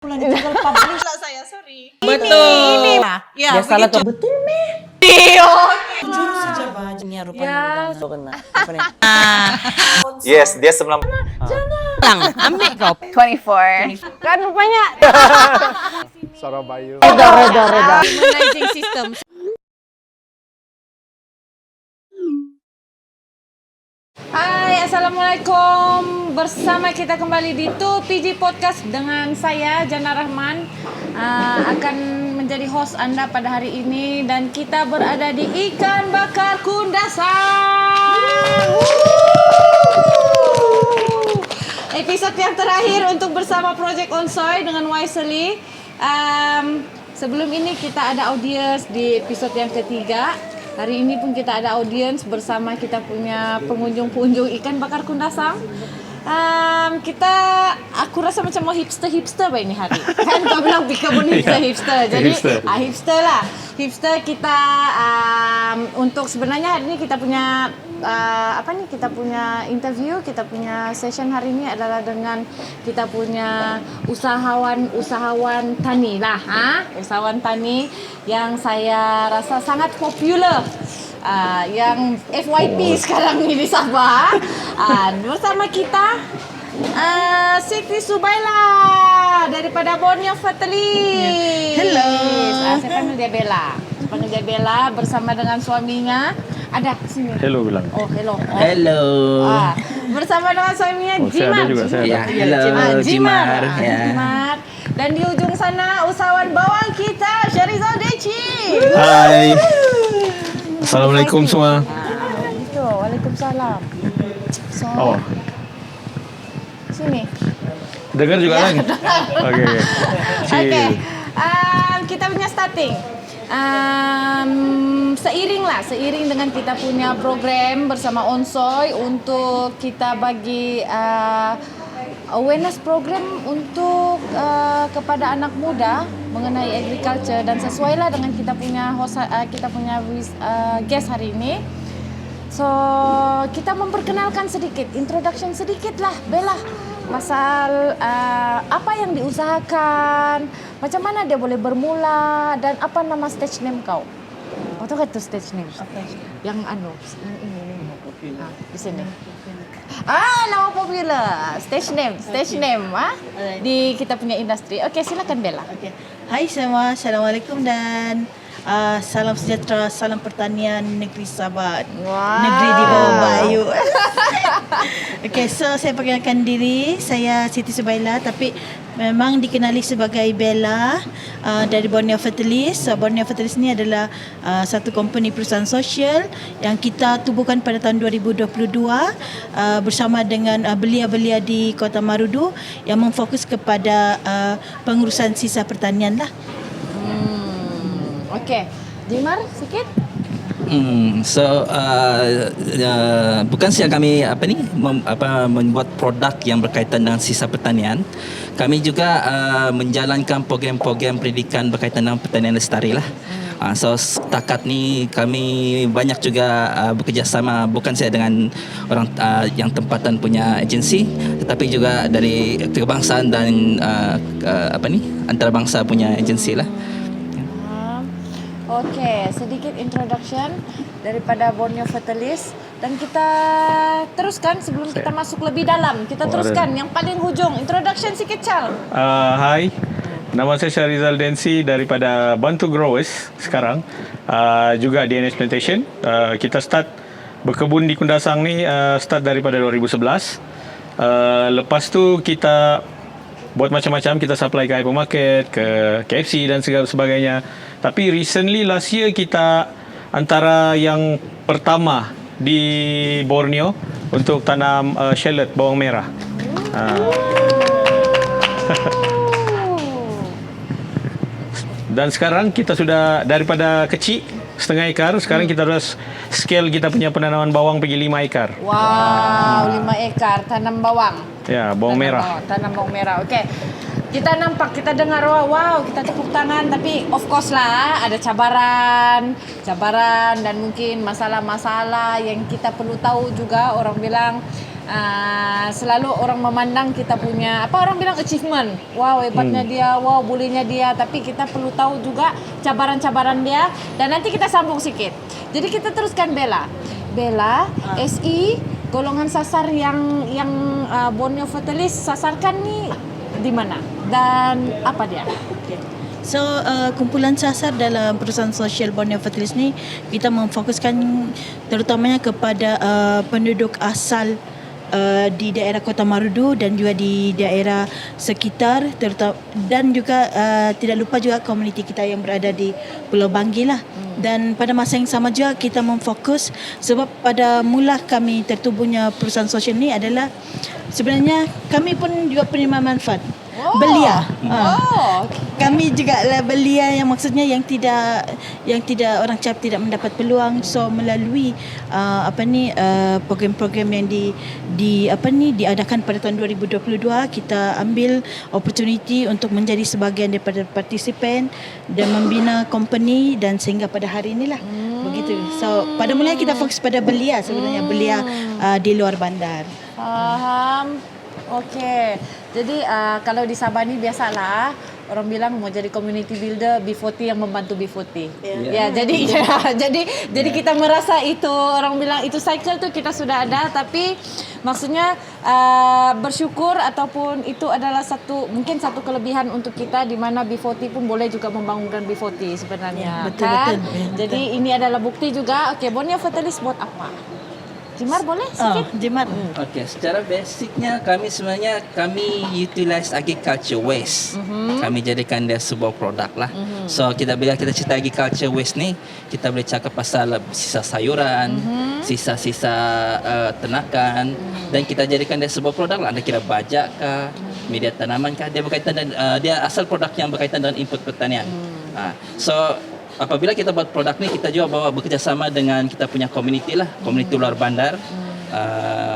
Pulang ditinggal publish lah saya, sorry. Betul. Ini. Ya salah tuh. Betul, Meh. Jujur saja bajunya rupanya udah kena. Apa nih? Yes, dia sebelum Lang, ambil kau. 24. Kan rupanya Surabaya. Reda. Managing system. Hai, Assalamualaikum. Bersama kita kembali di 2PG Podcast dengan saya, Jana Rahman. Akan menjadi host Anda pada hari ini. Dan kita berada di Ikan Bakar Kundasan. Episode yang terakhir untuk bersama Project Onsoy dengan Wisely. Sebelum ini kita ada audiens di episode yang ketiga. Hari ini pun kita ada audiens bersama kita punya pengunjung-pengunjung Ikan Bakar Kundasang. Aku rasa macam mau hipster ini hari. Kan kau bilang pikabun hipster. Jadi hipster lah. Hipster kita untuk sebenarnya hari ini kita punya kita punya interview, kita punya session hari ini adalah dengan kita punya usahawan tani lah, usahawan tani yang saya rasa sangat popular. Yang FYP sekarang ni di Sabah. Bersama kita Siti Subaila daripada Borneo Fertilise. Hello. Saya panggil dia Bella bersama dengan suaminya. Ada sini. Hello bilang. Oh, hello. Hello. Bersama dengan suaminya Saya Jimar. ada juga, saya ada. Hello, Jimar. Ya. Jimar. Dan di ujung sana usahawan bawang kita Syarizal Deci. Hai. Assalamualaikum semua. Itu, waalaikumsalam. So, Oh, sini. dengar juga lagi. Oke. Oke. Kita punya starting. Seiring dengan kita punya program bersama Onsoy untuk kita bagi awareness program untuk kepada anak muda mengenai agriculture dan sesuailah dengan kita punya host, guest hari ini. So, kita memperkenalkan sedikit, introduction sedikit lah, Bella. Pasal apa yang diusahakan, macam mana dia boleh bermula dan apa nama stage name kau? Kau tahu kan tu stage name? Yang ini. Di sini. Nama popular. Stage name. Di kita punya industri. Okey, silakan Bella. Okay. Hai semua, Assalamualaikum dan salam sejahtera, salam pertanian negeri Sabah. Negeri di bawah Bayu. Okay, so saya perkenalkan diri, saya Siti Subaila tapi memang dikenali sebagai Bella dari Borneo Fertilise. So, Borneo Fertilise ni adalah satu company perusahaan sosial yang kita tubuhkan pada tahun 2022 bersama dengan belia-belia di Kota Marudu yang memfokus kepada pengurusan sisa pertanian lah. Okey. Jimar sikit. Bukan saja kami membuat produk yang berkaitan dengan sisa pertanian. Kami juga menjalankan program-program pendidikan berkaitan dengan pertanian lestari lah. So setakat ni kami banyak juga bekerjasama bukan saja dengan orang yang tempatan punya agensi, tetapi juga dari kebangsaan dan antarabangsa punya agensi lah. Okey, sedikit introduction daripada Borneo Fertilise dan kita teruskan sebelum kita masuk lebih dalam. Kita teruskan yang paling hujung. Introduction sikit, Chal. Hai. Nama saya Syarizal Deci daripada Bantu Growers sekarang. Juga di NS Plantation. Kita start berkebun di Kundasang ni start daripada 2011. Lepas tu kita buat macam-macam, kita supply ke hypermarket, ke KFC dan segala sebagainya. Tapi recently last year kita antara yang pertama di Borneo untuk tanam shallot bawang merah. Dan sekarang kita sudah daripada kecil setengah ekar, sekarang kita terus scale kita punya penanaman bawang pergi 5 ekar. Wow, 5 ekar tanam bawang. Ya, bawang merah. Tanam bawang merah. Okey. Kita nampak, kita dengar, wow, kita tepuk tangan. Tapi of course lah, ada cabaran dan mungkin masalah-masalah yang kita perlu tahu juga. Orang bilang selalu orang memandang kita punya apa orang bilang achievement. Wow, hebatnya dia, wow, bolehnya dia, tapi kita perlu tahu juga cabaran-cabaran dia dan nanti kita sambung sikit. Jadi kita teruskan Bella. Bella, SI golongan sasar yang Borneo Fertilist sasarkan nih di mana dan apa dia? So kumpulan sasar dalam perusahaan sosial Borneo Fertilist ni kita memfokuskan terutamanya kepada penduduk asal di daerah Kota Marudu dan juga di daerah sekitar dan juga tidak lupa juga komuniti kita yang berada di Pulau Banggi lah. Dan pada masa yang sama juga kita memfokus sebab pada mula kami tertubuhnya perusahaan sosial ni adalah sebenarnya kami pun juga penerima manfaat. Belia. Kami juga lah belia yang maksudnya yang tidak orang cakap tidak mendapat peluang. So melalui program-program yang diadakan pada tahun 2022 kita ambil opportunity untuk menjadi sebahagian daripada partisipan dan membina company dan sehingga pada hari inilah begitu. So pada mulanya kita fokus pada belia sebenarnya belia di luar bandar. Faham. Okey. Jadi kalau di Sabah ni biasalah orang bilang mau jadi community builder B40 yang membantu B40. Jadi kita merasa itu orang bilang itu cycle tu kita sudah ada tapi maksudnya bersyukur ataupun itu adalah mungkin satu kelebihan untuk kita di mana B40 pun boleh juga membangunkan B40 sebenarnya. Betul. Jadi ini adalah bukti juga. Okey, Borneo Fertilist buat apa? Jimar boleh sikit? Jimar. Okey, secara basicnya kami utilize agriculture waste. Kami jadikan dia sebuah produk lah. So bila kita cerita agriculture waste ni, kita boleh cakap pasal sisa sayuran, sisa-sisa ternakan dan kita jadikan dia sebuah produk lah. Anda kira bajak kah, media tanaman kah, dia berkaitan dengan dia asal produk yang berkaitan dengan input pertanian. So apabila kita buat produk ni, kita juga bekerjasama dengan kita punya komuniti lah, komuniti luar bandar.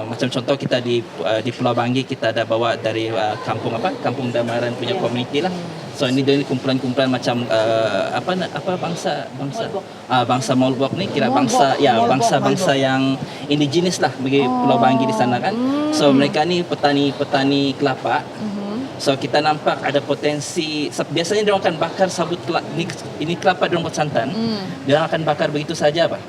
Macam contoh kita di Pulau Banggi kita ada bawa dari Kampung Damaran punya komuniti lah. So ini dari kumpulan-kumpulan macam bangsa Molbok ni kira bangsa yang indigenous lah bagi Pulau Banggi di sana kan. So mereka ni petani kelapa. So kita nampak ada potensi. Biasanya dia akan bakar sabut ini kelapa dia buat santan. Dia akan bakar begitu saja apa?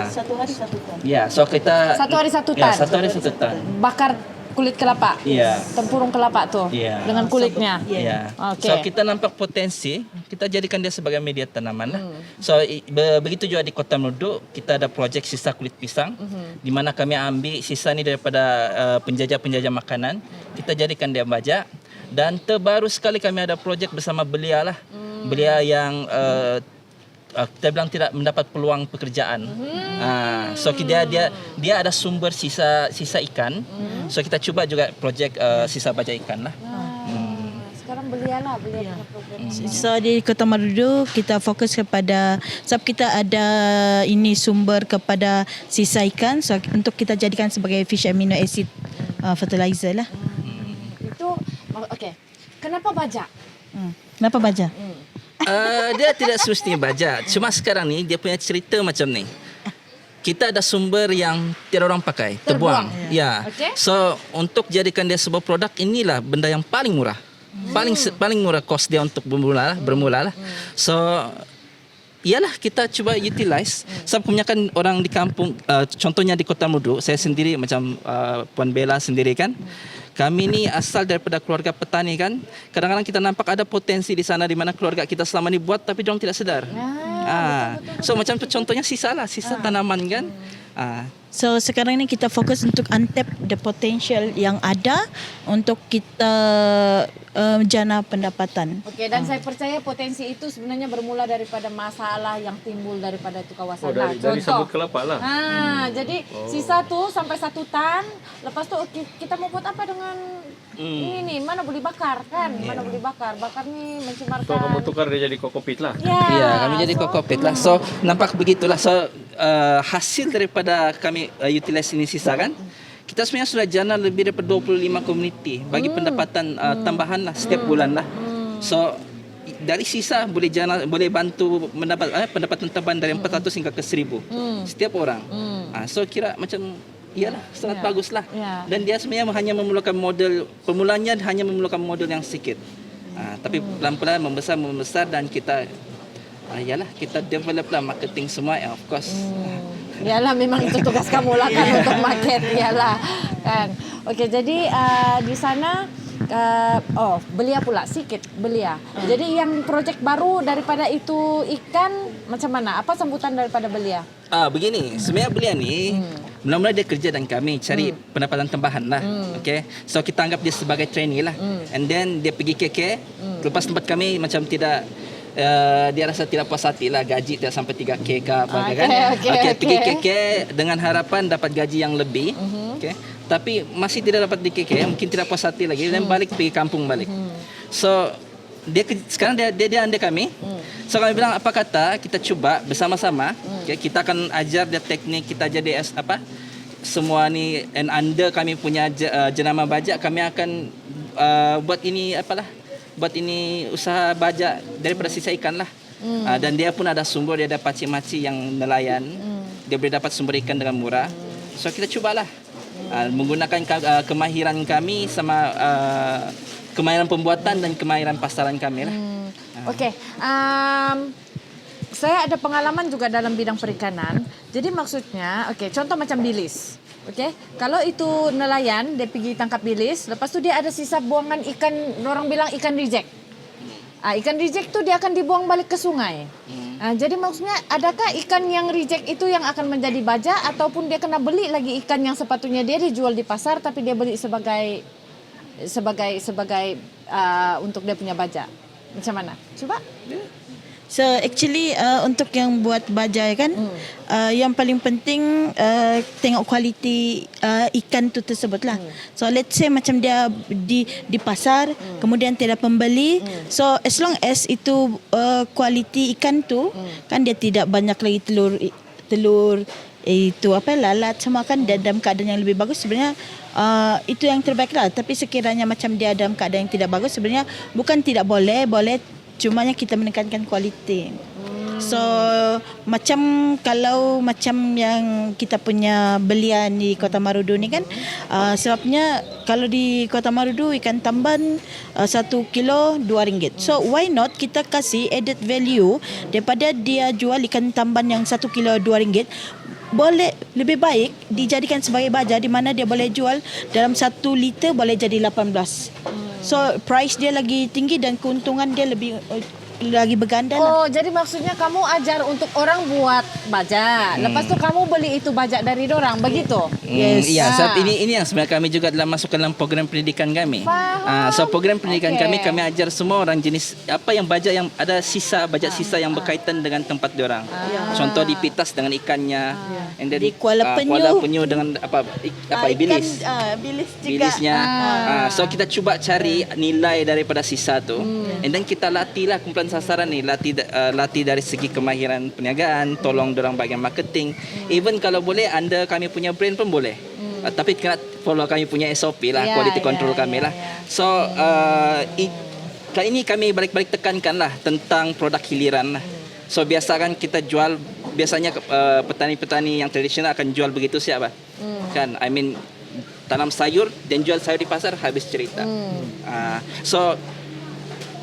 Satu hari satu ton. Ya, so kita Satu hari satu Ya, tan. satu hari satu tan. Bakar kulit kelapa. Iya. Tempurung kelapa tuh. Iya. Dengan kulitnya. Ya. Okey. So kita nampak potensi, kita jadikan dia sebagai media tanaman lah. So begitu juga di Kota Marudu, kita ada projek sisa kulit pisang di mana kami ambil sisa ni daripada penjajah-penjajah makanan, kita jadikan dia bajak. Dan terbaru sekali kami ada projek bersama belia lah. Belia yang kita bilang tidak mendapat peluang pekerjaan. So dia ada sumber sisa ikan. So kita cuba juga projek sisa bajak ikan lah. Sekarang belia punya program. So di Kota Marudu kita fokus kepada sebab kita ada ini sumber kepada sisa ikan, so untuk kita jadikan sebagai fish amino acid fertilizer lah. Itu okey. Kenapa bajak? Kenapa baja? Dia tidak semestinya baja. Cuma sekarang ni dia punya cerita macam ni. Kita ada sumber yang tidak orang pakai, terbuang. Ya. Okey. So untuk jadikan dia sebuah produk, inilah benda yang paling murah. Paling murah kos dia untuk bermula lah. So ialah kita cuba utilize. Sebab kebanyakan orang di kampung, contohnya di Kota Marudu, saya sendiri macam Puan Bella sendiri kan. Kami ni asal daripada keluarga petani kan. Kadang-kadang kita nampak ada potensi di sana di mana keluarga kita selama ni buat tapi diorang tidak sedar. Betul. So macam contohnya sisa tanaman kan. So sekarang ni kita fokus untuk untap the potential yang ada untuk kita jana pendapatan. Okey, dan saya percaya potensi itu sebenarnya bermula daripada masalah yang timbul daripada itu kawasan. Dari sabut kelapa lah. Jadi sisa tu sampai 1 tan. Lepas tu kita mau buat apa dengan ini nih? Mana boleh bakar kan? Mana boleh bakar? Bakar ni mencemarkan. So kamu tukar dia jadi kokopit lah. Ya, kami jadi kokopit lah. So nampak begitulah. So hasil daripada kami utilize ini sisa kan. Kita sebenarnya sudah jana lebih daripada 25 komuniti bagi pendapatan tambahan lah setiap bulan lah. So dari sisa boleh bantu mendapat pendapatan tambahan dari 400 hingga ke 1000 setiap orang. So kira macam iyalah sangat bagus lah. Ya. Dan dia sebenarnya hanya memerlukan model, permulanya hanya memerlukan model yang sedikit. Tapi pelan-pelan membesar dan kita iyalah kita develop lah marketing semua, of course. Yalah, memang itu tugas kamu lah kan untuk market, yalah kan. Okey, jadi di sana belia pula sikit belia. Jadi yang projek baru daripada itu ikan macam mana? Apa sambutan daripada belia? Begini, sebenarnya belia ni mula-mula dia kerja dan kami cari pendapatan tambahan lah. Okay, so kita anggap dia sebagai trainee lah. And then dia pergi KK. Lepas tempat kami macam tidak dia rasa tidak puas hati lah, gaji tidak sampai 3K ke apa kan. Okay, pergi KK dengan harapan dapat gaji yang lebih. Okay, tapi masih tidak dapat di KK, mungkin tidak puas hati lagi dan balik pergi kampung balik. So sekarang dia under kami. So kami bilang apa kata kita cuba bersama-sama. Okay, kita akan ajar dia teknik, kita jadi semua ni, and under kami punya jenama bajak, kami akan buat ini usaha bajak daripada sisa ikan lah. Dan dia pun ada sumber, dia ada pakcik-makcik yang nelayan. Dia boleh dapat sumber ikan dengan murah. So kita cubalah menggunakan kemahiran kami sama kemahiran pembuatan dan kemahiran pasaran kami lah. Okey. Saya ada pengalaman juga dalam bidang perikanan. Jadi maksudnya, contoh macam bilis. Kalau itu nelayan, dia pergi tangkap bilis, lepas tu dia ada sisa buangan ikan, orang bilang ikan reject. Ikan reject tu dia akan dibuang balik ke sungai. Jadi maksudnya, adakah ikan yang reject itu yang akan menjadi baja, ataupun dia kena beli lagi ikan yang sepatutnya dia dijual di pasar, tapi dia beli sebagai untuk dia punya baja? Macam mana? Cuba. So actually untuk yang buat bajai kan, yang paling penting tengok kualiti ikan tu tersebut lah. So let's say macam dia di pasar, kemudian tiada pembeli. So as long as itu kualiti ikan tu kan, dia tidak banyak lagi telur itu lalat semua kan, dia dalam keadaan yang lebih bagus, sebenarnya itu yang terbaik lah. Tapi sekiranya macam dia dalam keadaan yang tidak bagus, sebenarnya bukan tidak boleh, cumanya kita menekankan kualiti. So macam kalau macam yang kita punya belian di Kota Marudu ni kan, sebabnya kalau di Kota Marudu ikan tamban 1 kilo RM2. So why not kita kasih added value daripada dia jual ikan tamban yang 1 kilo RM2, boleh lebih baik dijadikan sebagai baja, di mana dia boleh jual dalam 1 liter boleh jadi 18. So price dia lagi tinggi dan keuntungan dia lagi berganda lah. Jadi maksudnya kamu ajar untuk orang buat baja. Lepas tu kamu beli itu baja dari dorang, begitu? Yes. Ya, sebab ini yang sebenarnya kami juga dalam masukkan dalam program pendidikan kami. So program pendidikan kami ajar semua orang jenis apa yang baja yang ada sisa, baja sisa yang berkaitan dengan tempat diorang. Contoh di Pitas dengan ikannya. And then di Kuala Penyu dengan bilis. Bilis juga. Bilisnya. So kita cuba cari nilai daripada sisa tu. And then kita latihlah kumpulan sasaran ni, latih dari segi kemahiran perniagaan, tolong dorang bahagian marketing. Even kalau boleh under kami punya brand pun boleh. Tapi kena follow kami punya SOP lah, quality control kami lah. So kali ini kami balik-balik tekankan lah tentang produk hiliran lah. So biasakan kita jual, biasanya petani-petani yang tradisional akan jual begitu siapa? Kan, I mean tanam sayur dan jual sayur di pasar, habis cerita. So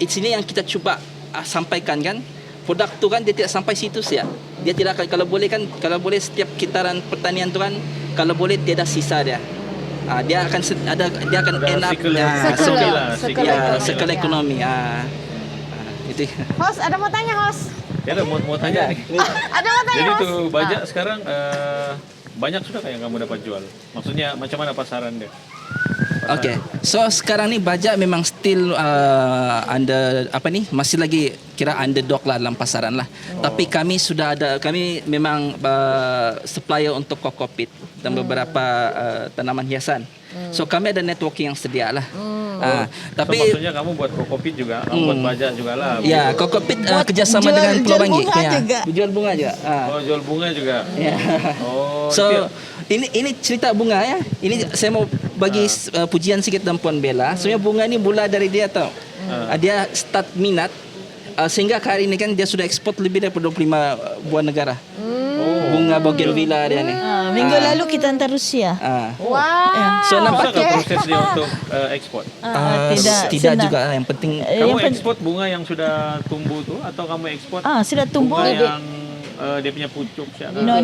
di sini yang kita cuba sampaikan kan, produk tu kan dia tidak sampai situ saja. Dia tidak akan, kalau boleh setiap kitaran pertanian tu kan, kalau boleh tiada sisa dia. Dia akan end up circle ekonomi. Itu. Host, ada mau tanya, host? Ya, mau tanya. Ada mau tanya, Jadi host? tu bajak sekarang banyak sudah yang kamu dapat jual? Maksudnya macam mana pasaran dia? Okay, so sekarang ni bajak memang still under masih lagi kira underdog lah dalam pasaran lah. Tapi kami memang supplier untuk kokopit dan beberapa tanaman hiasan. So kami ada networking yang sedia lah. Tapi so, maksudnya kamu buat kokopit juga, kamu buat bajak juga lah. Ya, kokopit kerjasama dengan Pulau Banggi. Jual bunga juga. Jual bunga juga. So ini cerita bunga ya. Ini saya mau bagi pujian sikit dan Puan Bella. Sebenarnya bunga ni mula dari dia tau. Dia start minat sehingga hari ini kan dia sudah ekspor lebih daripada 25 buah negara. Bunga bougainvillea dia ni. Minggu lalu kita hantar Rusia. Wah. So nampak Susah ke proses dia untuk ekspor? tidak senang. juga, yang penting Kamu yang pen- ekspor bunga yang sudah tumbuh tu atau kamu ekspor sudah tumbuh. bunga yang dia punya pucuk siapa? No.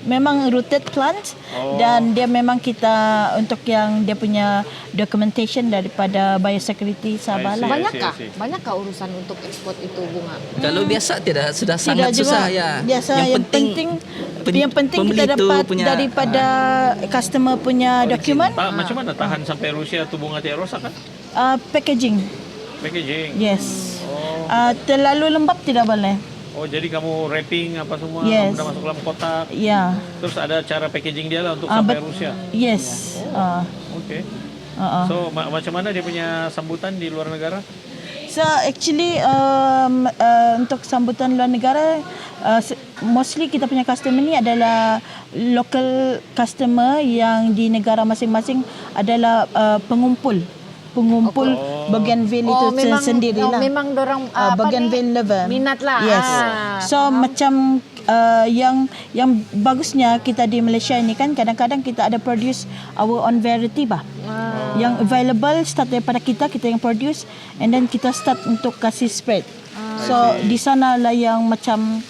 Memang rooted plant dan dia memang kita untuk yang dia punya documentation daripada biosecurity Sabah lah. Banyakkah? I see. Banyakkah urusan untuk ekspor itu bunga? kalau biasa tidak sudah Tidak sangat juga. susah ya. Biasa yang penting kita pembeli tu dapat punya, daripada customer punya dokumen, Macam mana tahan sampai Rusia tu bunga tidak rosak kan? packaging. Packaging. Yes. Terlalu lembab tidak boleh. Oh, jadi kamu wrapping apa semua, Yes. kamu dah masuk dalam kotak. Ya. Terus ada cara packaging dia lah untuk sampai Rusia. Yes. Okey. So macam mana dia punya sambutan di luar negara? So actually untuk sambutan luar negara mostly kita punya customer ni adalah local customer yang di negara masing-masing adalah pengumpul Bougainville itu sendirilah. Memang dorang Bougainville lover. minat lah. Yes. So macam yang bagusnya kita di Malaysia ini kan kadang-kadang kita ada produce our own variety bah. Yang available start daripada kita yang produce and then kita start untuk kasih spread. So di sana lah yang macam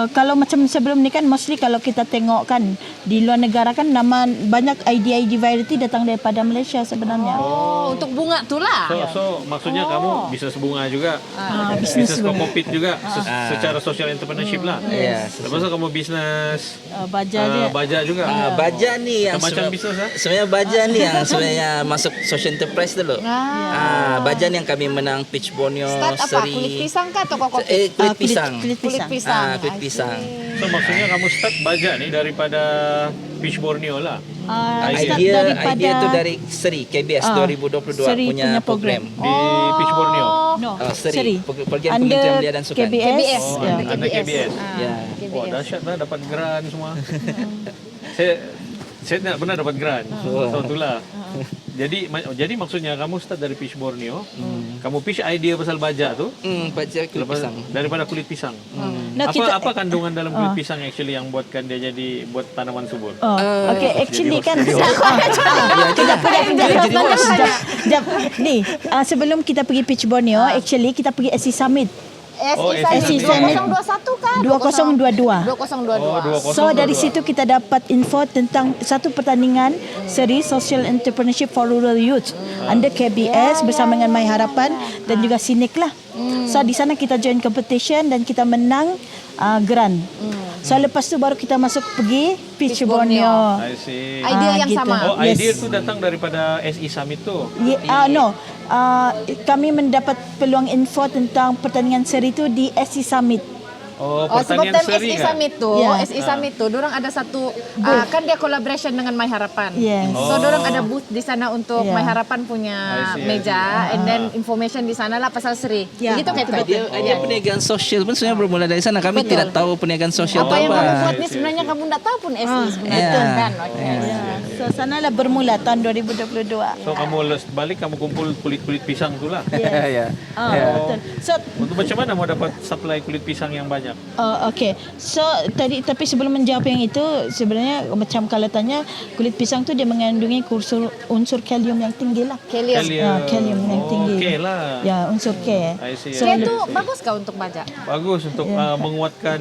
kalau macam sebelum ni kan mostly kalau kita tengok kan di luar negara kan nama banyak ID variety datang daripada Malaysia sebenarnya. Untuk bunga tu lah. So maksudnya kamu bisnes bunga juga, bisnes kokopit juga, secara social entrepreneurship lah. Yes. Lepas tu kamu bisnes Baja dia. baja juga. Baja ni yang Macam bisnes lah. sebenarnya baja ni yang sebenarnya masuk social enterprise dulu. Baja ni yang kami menang Peach Borneo Start apa? Seri. Kulit pisang kah atau kokopit? Kulit pisang. Kulit pisang. Kulit pisang. So maksudnya kamu start baja ni daripada Peach Borneo lah. Start Idea tu dari Seri KBS 2022 Seri punya punya program. program. Di Peach Borneo. No, Seri. Program Under Kementerian Belia dan Sukan. KBS. Oh, Ya. under KBS. Ya. Wah, dahsyat lah dapat grant semua. saya tak pernah dapat grant. So itulah. Jadi maksudnya kamu start dari Peach Borneo, kamu pitch idea pasal baja tu, Baja kulit lepas pisang. daripada kulit pisang. No, Apa kandungan dalam kulit pisang actually yang buatkan dia jadi buat tanaman subur? Okay, actually kan Jap. Ni, sebelum kita pergi Peach Borneo, actually kita pergi SC Summit. SC Summit 2021 kah? 2022. 2022. So dari situ kita dapat info tentang satu pertandingan seri Social Entrepreneurship for Rural Youth under KBS bersama dengan My Harapan dan juga Sinik lah. So di sana kita join competition dan kita menang grant. So lepas tu baru kita masuk pergi Peach Borneo. I see. Idea yang gitu. sama. Oh, idea tu datang daripada SE Summit tu. No. Kami mendapat peluang info tentang pertandingan seri tu di SC Summit. Oh, Sebab pertanian time seri SE kan? Summit tu, Ya. SE Summit tu, dorang ada satu kan dia collaboration dengan My Harapan. Yes. So dorang ada booth di sana untuk Ya. My Harapan punya I see. meja and then information di sana lah pasal seri. Ya. Begitu kan? Idea perniagaan sosial pun sebenarnya bermula dari sana. Kami tidak tahu perniagaan sosial Apa itu yang kamu apa. buat ni sebenarnya kamu tak tahu pun SE sebenarnya Ya. kan? Okay. So sanalah bermula tahun 2022. So kamu balik kamu kumpul kulit-kulit pisang tu lah. Ya. Betul. So Untuk macam mana mau dapat supply kulit pisang yang banyak? okay. So tapi sebelum menjawab yang itu sebenarnya macam kalau tanya kulit pisang tu dia mengandungi unsur kalium yang tinggi lah. Kalium. Kalium yang tinggi. Okey lah. Ya, unsur K. I see. So Dia tu bagus kah untuk baca? Bagus untuk menguatkan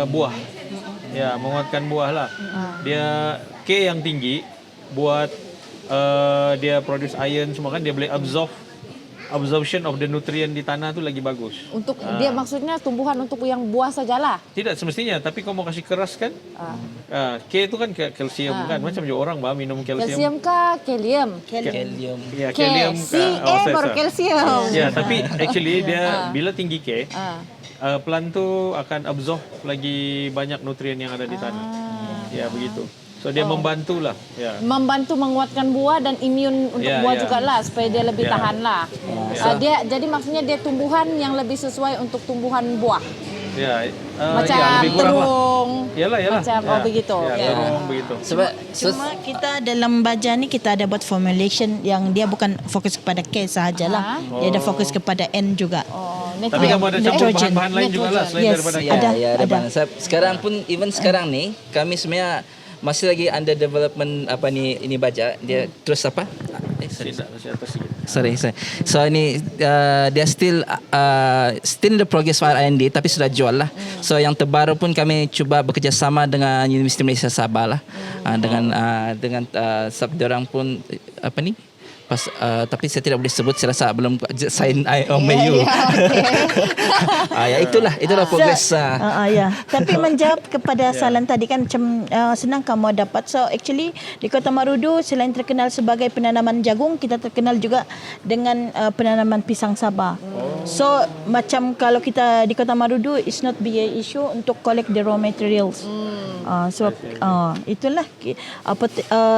buah. Ya, menguatkan buah lah. Dia K yang tinggi buat dia produce iron semua kan, dia boleh absorption of the nutrient di tanah tu lagi bagus. Untuk dia maksudnya tumbuhan untuk yang buah sajalah. Tidak semestinya, tapi kau mau kasih keras kan? K itu kan kalsium kan, macam je orang bah minum kalsium. Kalsium kah? Kalium. Kalium. Ya, kalium baru kalsium. Ya, tapi actually dia bila tinggi K, plant tu akan absorb lagi banyak nutrien yang ada di tanah. Ya, begitu. So dia membantulah, ya. Membantu menguatkan buah dan imun untuk Ya, buah ya. jugalah supaya dia lebih Ya. tahan lah. Dia jadi maksudnya dia tumbuhan yang lebih sesuai untuk tumbuhan buah. Ya, Macam ya, lebih kurang lah. terung. Yalah. Macam begitu. Ya, Ya. terung begitu. Sebab Cuma kita dalam baja ni kita ada buat formulation yang dia bukan fokus kepada K sahajalah. Dia ada fokus kepada N juga. Tapi kamu ada campur Nitrogen. bahan-bahan lain juga lah selain Yes. daripada Ya. Ada. Sekarang pun sekarang ni kami sebenarnya masih lagi under development apa ni ini baja. Dia terus apa? Sorry. Sorry. So ini dia still in the progress file R&D tapi sudah jual lah. So yang terbaru pun kami cuba bekerjasama dengan Universiti Malaysia Sabah lah. Dengan diorang pun apa ni? Tapi saya tidak boleh sebut, saya rasa belum sign MOU. Ya itulah progress. Ya. Tapi menjawab kepada soalan tadi kan macam senang kamu dapat. So actually di Kota Marudu selain terkenal sebagai penanaman jagung, kita terkenal juga dengan penanaman pisang Sabah. So macam kalau kita di Kota Marudu, it's not be a issue untuk collect the raw materials. Sebab itulah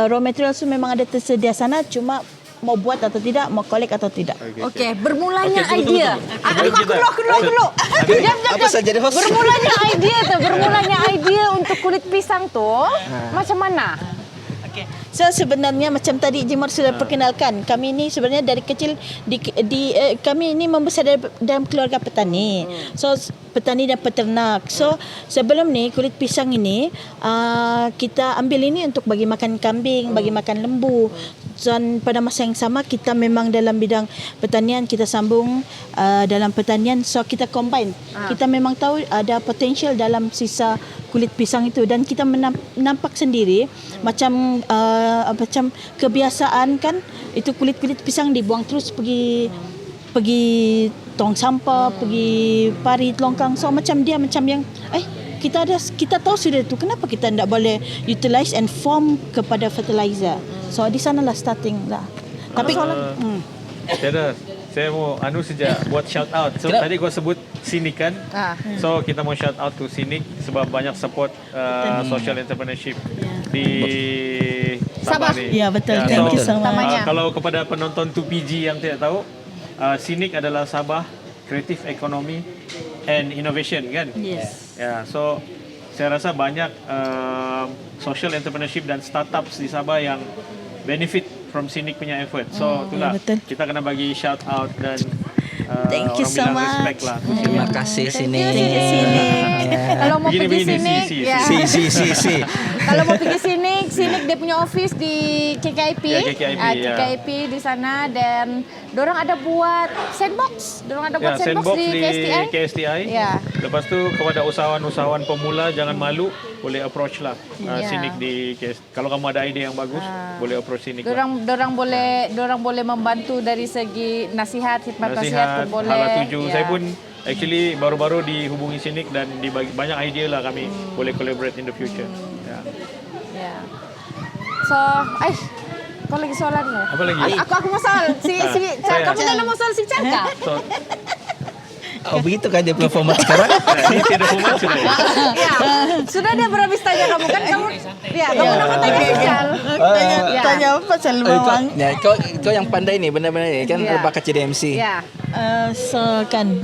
raw materials tu memang ada tersedia sana, cuma mau buat atau tidak, mau collect atau tidak. Okey, bermulanya idea. Keluar. Jam. Apa saja dia host? Bermulanya idea untuk kulit pisang tu macam mana? Okay. So sebenarnya macam tadi Jimor sudah perkenalkan, kami ni sebenarnya dari kecil kami ini membesar dalam keluarga petani. So petani dan peternak. So sebelum ni kulit pisang ini kita ambil ini untuk bagi makan kambing, bagi makan lembu. Dan pada masa yang sama kita memang dalam bidang pertanian, kita sambung dalam pertanian, so kita combine. Kita memang tahu ada potensial dalam sisa kulit pisang itu, dan kita nampak sendiri macam kebiasaan kan, itu kulit-kulit pisang dibuang terus pergi tong sampah, pergi parit longkang. So macam dia macam yang kita tahu sudah itu, kenapa kita tidak boleh utilize and form kepada fertilizer. So di sanalah starting lah. Tapi Tiada, saya mau sejak buat shout out. So tadi gua sebut Sinik kan. So kita mau shout out to Sinik sebab banyak support social entrepreneurship di Sabah ni. Ya betul. Thank you so much. Kalau kepada penonton 2PG yang tidak tahu, Sinik adalah Sabah Creative Economy and Innovation kan. Yes. Ya, so saya rasa banyak social entrepreneurship dan startups di Sabah yang benefit from Sinik punya effort. So itulah kita kena bagi shout out dan thank you so much. Respect lah. Terima kasih sini. Kalau mau pergi Sinik, kalau mau pergi Sinik dia punya office di KKIP. Ya, KKIP, di sana, dan dorang ada buat sandbox. Dorang ada buat sandbox di KSTI. Ya. Lepas tu kepada usahawan-usahawan pemula jangan malu, boleh approach lah Sinik di kalau kamu ada ide yang bagus, boleh approach Sinik. Dorang boleh membantu dari segi nasihat, khidmat nasihat pun boleh. Hala tuju. Saya pun actually baru-baru dihubungi Sinik dan dibagi banyak idea lah, kami boleh collaborate in the future. Ya. So, kau lagi soalanmu? Apa lagi? Aku mau soal. Kamu dah mau soal si Cangka? Begitu kan dia punya format sekarang. Ini tidak format sudah. Ya. Sudah dia berhabis tanya kamu kan kamu. Ya, kamu nak tanya si Cal. Tanya apa pasal bawang? Kau yang pandai ni, benar-benar ni kan bakat jadi MC. Ya. So kan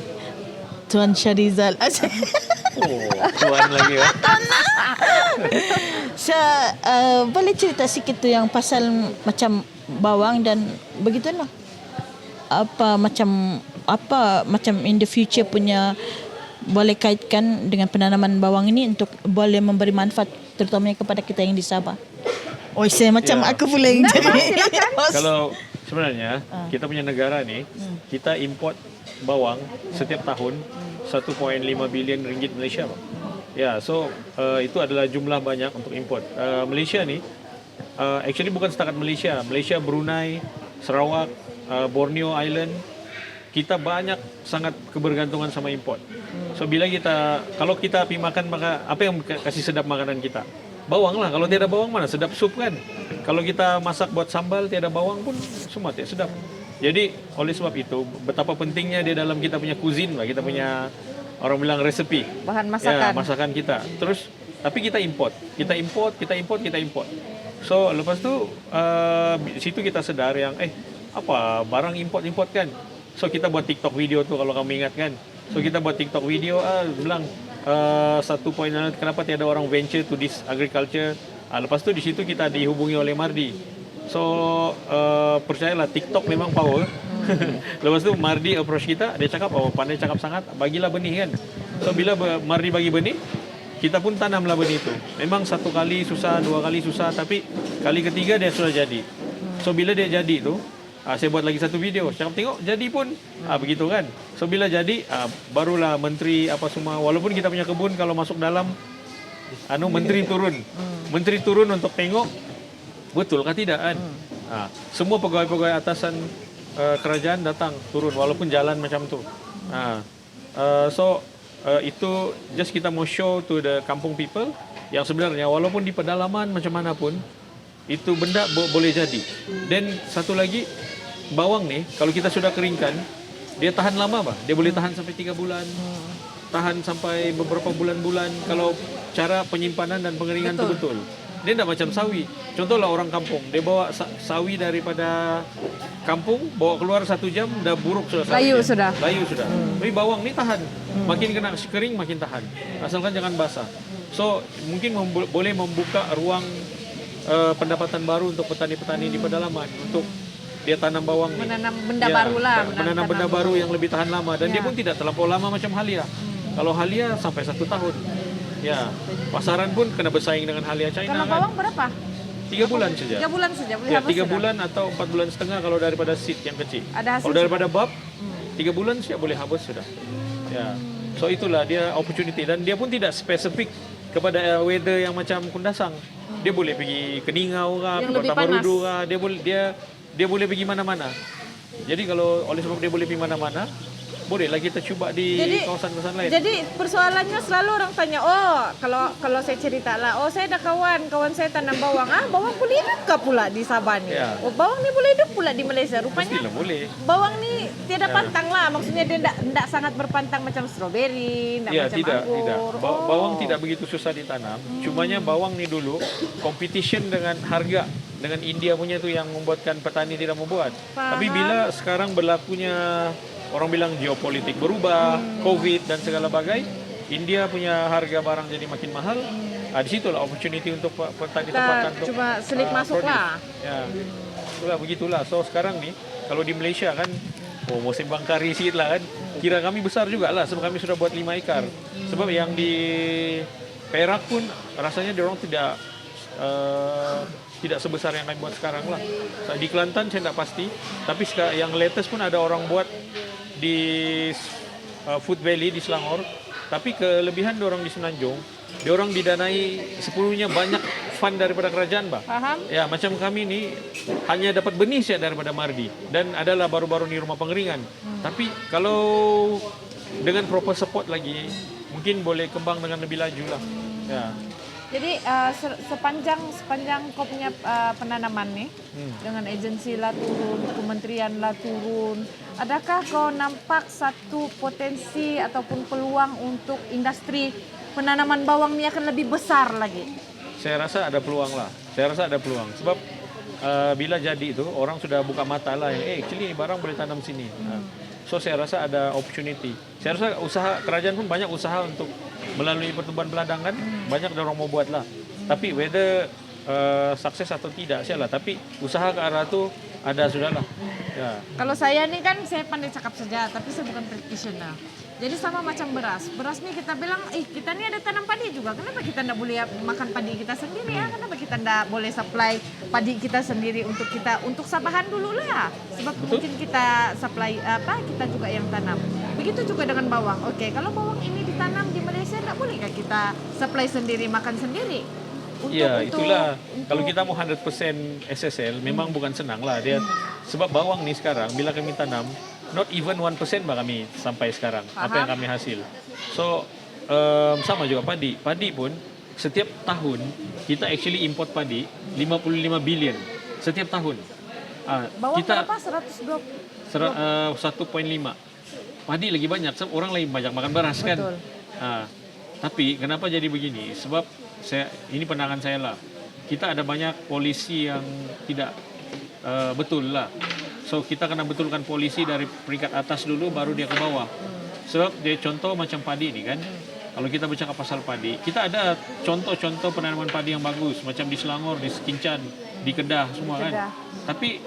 Tuan Syarizal. Tuan lagi ya. So boleh cerita sikit tu yang pasal macam bawang dan begitulah. Macam in the future punya boleh kaitkan dengan penanaman bawang ini untuk boleh memberi manfaat terutamanya kepada kita yang di Sabah. Saya macam aku pula yang jadi. Kalau sebenarnya kita punya negara ni, kita import bawang setiap tahun 1.5 bilion ringgit Malaysia. Ya, so itu adalah jumlah banyak untuk import. Malaysia ni actually bukan setakat Malaysia, Brunei, Sarawak, Borneo Island, kita banyak sangat kebergantungan sama import. So kalau kita pergi makan, maka apa yang kasih sedap makanan kita? Bawang lah. Kalau tiada bawang mana sedap sup kan? Kalau kita masak buat sambal tiada bawang pun semua tidak sedap. Jadi oleh sebab itu betapa pentingnya dia dalam kita punya cuisine lah, kita punya orang bilang resepi. Bahan masakan. Ya, masakan kita. Terus tapi kita import. So lepas tu situ kita sedar yang apa barang import kan. So kita buat TikTok video tu kalau kamu ingat kan. So kita buat TikTok video bilang satu poin kenapa tiada orang venture to this agriculture. Lepas tu di situ kita dihubungi oleh Mardi. So percayalah TikTok memang power. Lepas tu Mardi approach kita, dia cakap pandai cakap sangat, bagilah benih kan. So bila Mardi bagi benih, kita pun tanamlah benih itu. Memang satu kali susah, dua kali susah, tapi kali ketiga dia sudah jadi. So bila dia jadi tu, saya buat lagi satu video. Cakap tengok jadi pun, begitu kan. So bila jadi, barulah menteri apa semua. Walaupun kita punya kebun kalau masuk dalam, menteri turun, menteri turun untuk tengok betul kah tidak kan. Semua pegawai-pegawai atasan kerajaan datang turun, walaupun jalan macam tu. Itu just kita mau show to the kampung people yang sebenarnya walaupun di pedalaman macam mana pun itu benda boleh jadi. Dan satu lagi, bawang ni kalau kita sudah keringkan dia tahan lama bah. Dia boleh tahan sampai 3 bulan. Tahan sampai beberapa bulan-bulan kalau cara penyimpanan dan pengeringan itu betul. Dia tidak macam sawi. Contohlah orang kampung, dia bawa sawi daripada kampung, bawa keluar 1 jam, dah buruk sudah. Layu sudah. Layu sudah. Tapi bawang ni tahan. Makin kena kering, makin tahan. Asalkan jangan basah. So, mungkin boleh membuka ruang pendapatan baru untuk petani-petani di pedalaman. Untuk dia tanam bawang ni. Menanam benda baru lah. Menanam benda baru yang lebih tahan lama. Dan dia pun tidak terlampau lama macam halia. Kalau halia sampai 1 tahun. Ya, pasaran pun kena bersaing dengan halia China. Kalau kan. bawang berapa? 3 bulan saja. 3 bulan saja boleh Ya, habis 3 sudah? bulan atau 4 bulan setengah kalau daripada seed yang kecil. Ada hasil Kalau daripada bab, 3 bulan saja boleh habis sudah. Ya. So itulah dia opportunity dan dia pun tidak spesifik kepada weather yang macam Kundasang. Dia boleh pergi ke Ningau kah, Yang ke lebih Kota panas. Marudu kah, dia boleh pergi mana-mana. Jadi kalau oleh sebab dia boleh pergi mana-mana, bolehlah kita cuba di kawasan-kawasan lain. Jadi persoalannya selalu orang tanya, kalau saya cerita lah, saya ada kawan saya tanam bawang, bawang boleh hidup kah pula di Sabah ni? Ya. Bawang ni boleh hidup pula di Malaysia. Rupanya Pastilah boleh. bawang ni tiada pantang lah, maksudnya dia tidak sangat berpantang macam strawberry, Ya, macam tidak. anggur. Bawang tidak begitu susah ditanam. Cumanya bawang ni dulu competition dengan harga dengan India punya tu yang membuatkan petani tidak membuat. Tapi bila sekarang berlakunya orang bilang geopolitik berubah, COVID dan segala bagai, India punya harga barang jadi makin mahal. Di situlah opportunity untuk petani tempatan untuk cuma selit masuk produce. lah. Ya, itulah begitulah. So sekarang ni kalau di Malaysia kan, musim bangkari sikit lah kan. Kira kami besar juga lah sebab kami sudah buat 5 ekar. Sebab yang di Perak pun rasanya diorang tidak sebesar yang kami buat sekarang lah. Di Kelantan saya tidak pasti, tapi yang latest pun ada orang buat di Food Valley di Selangor. Tapi kelebihan diorang di Semenanjung, diorang didanai sepenuhnya banyak fund daripada kerajaan bah. Faham? Ya, macam kami ni hanya dapat benih saja daripada Mardi dan adalah baru-baru ni rumah pengeringan. Tapi kalau dengan proper support lagi, mungkin boleh kembang dengan lebih laju lah. Ya. Jadi sepanjang kau punya penanaman nih, dengan agensi lah turun, kementerian lah turun, adakah kau nampak satu potensi ataupun peluang untuk industri penanaman bawang ini akan lebih besar lagi? Saya rasa ada peluang lah. Sebab bila jadi itu orang sudah buka mata lah. Actually barang boleh tanam sini. So saya rasa ada opportunity. Saya rasa kerajaan pun banyak usaha untuk melalui pertumbuhan peladangan, banyak orang mau buat lah. Tapi whether sukses atau tidak sialah. Tapi usaha ke arah tu ada sudah lah. Ya. Kalau saya nih kan saya pandai cakap saja, tapi saya bukan practitioner. Jadi sama macam beras. Beras nih kita bilang, kita nih ada tanam padi juga. Kenapa kita tidak boleh makan padi kita sendiri ya? Kenapa kita tidak boleh supply padi kita sendiri untuk Sabahan dulu lah. Sebab mungkin kita supply kita juga yang tanam. Begitu juga dengan bawang. Oke, kalau bawang ini ditanam di Malaysia, tidak bolehkah kita supply sendiri, makan sendiri? Ya, itulah. Kalau kita mau 100% SSL, memang bukan senang lah dia. Sebab bawang ni sekarang bila kami tanam, not even 1% bah kami sampai sekarang. Apa yang kami hasil. So sama juga padi. Padi pun setiap tahun kita actually import padi 55 billion setiap tahun. Bawang Kita berapa? 120? 1.5. Padi lagi banyak, sebab orang lagi banyak makan beras kan. Betul. Tapi kenapa jadi begini? Sebab ini pandangan saya lah. Kita ada banyak polisi yang tidak betul lah. So kita kena betulkan polisi dari peringkat atas dulu, baru dia ke bawah. Sebab dia contoh macam padi ni kan. Kalau kita bercakap pasal padi, kita ada contoh-contoh penanaman padi yang bagus. Macam di Selangor, di Sekincan, di Kedah semua kan. Tapi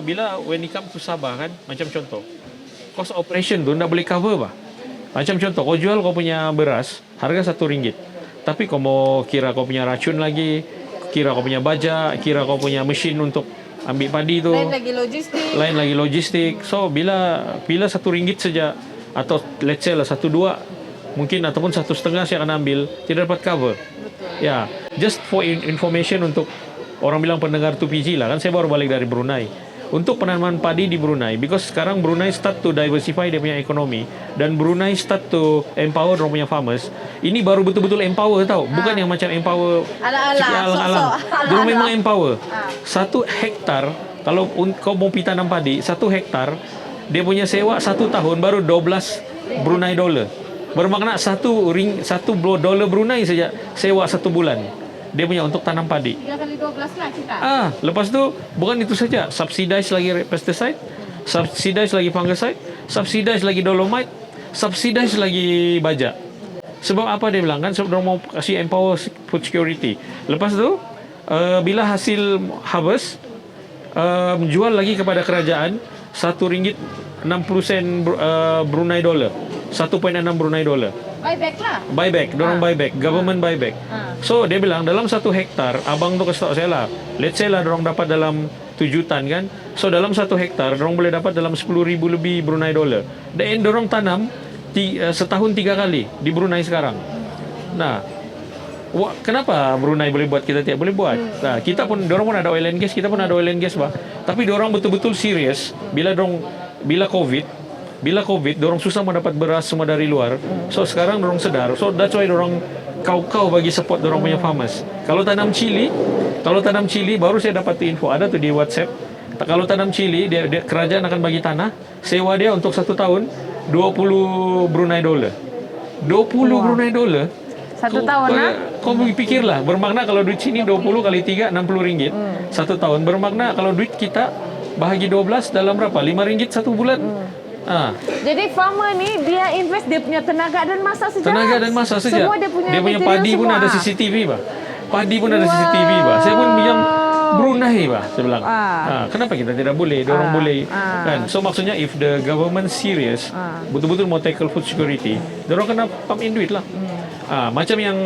bila when it comes to Sabah kan, macam contoh, cost operation tu tak boleh cover bah. Macam contoh, kau jual kau punya beras, harga RM1. Tapi kau mau kira kau punya racun lagi, kira kau punya baja, kira kau punya mesin untuk ambil padi tu. Lain lagi logistik. Lain lagi logistik. So bila RM1 saja atau let's say lah 1-2 mungkin ataupun 1,5 saya akan ambil, tidak dapat cover. Ya, just for information untuk orang bilang pendengar tu PG lah, kan saya baru balik dari Brunei. Untuk penanaman padi di Brunei, because sekarang Brunei start to diversify dia punya ekonomi dan Brunei start to empower orang punya farmers. Ini baru betul-betul empower tau, bukan yang macam empower Ala-ala, alang-alang. sok-sok, Dia ala-ala. memang empower. 1 hektar, kalau kau mau pergi tanam padi, 1 hektar dia punya sewa 1 tahun baru 12 Brunei dollar. Bermakna $1 Brunei saja sewa 1 bulan. Dia punya untuk tanam padi. 3 kali 12 lah kita. Lepas tu bukan itu saja, subsidize lagi pesticide, subsidize lagi fungicide, subsidize lagi dolomite, subsidize lagi baja. Sebab apa dia bilang kan? Sebab dia mau kasih empower food security. Lepas tu bila hasil harvest jual lagi kepada kerajaan RM1.60 Brunei dollar. 1.6 Brunei dollar. Buyback lah. Buyback, dorang buyback, government buyback. So dia bilang dalam 1 hektar, abang tu kasih tahu saya lah, let's say lah dorang dapat dalam 7 tan kan. So dalam 1 hektar dorang boleh dapat dalam 10,000 lebih Brunei dollar. Dan dorang tanam setahun 3 kali di Brunei sekarang. Nah, kenapa Brunei boleh buat, kita tidak boleh buat? Nah, kita pun, dorang pun ada oil and gas, kita pun ada oil and gas bah. Tapi dorang betul-betul serius bila COVID, dorang susah mendapat beras semua dari luar. So sekarang dorang sedar. So that's why dorang kau bagi support dorang punya farmers. Kalau tanam cili baru saya dapat info, ada tu di WhatsApp. Kalau tanam cili, dia kerajaan akan bagi tanah, sewa dia untuk 1 tahun 20 Brunei dollar. 20 Brunei dollar. 1 tahun lah. Kau fikirlah, bermakna kalau duit sini 20 kali 3 RM60. 1 tahun bermakna kalau duit kita bahagi 12 dalam berapa? RM5 1 bulan. Jadi farmer ni dia invest dia punya tenaga dan masa saja. Semua dia punya padi pun semua. ada CCTV bah. Padi pun ada CCTV bah. Saya pun bilang Brunei bah, saya bilang. Kenapa kita tidak boleh? Dorang boleh. Kan? So maksudnya if the government serious, betul-betul mau tackle food security, dorang kena pump in duit lah. Macam yang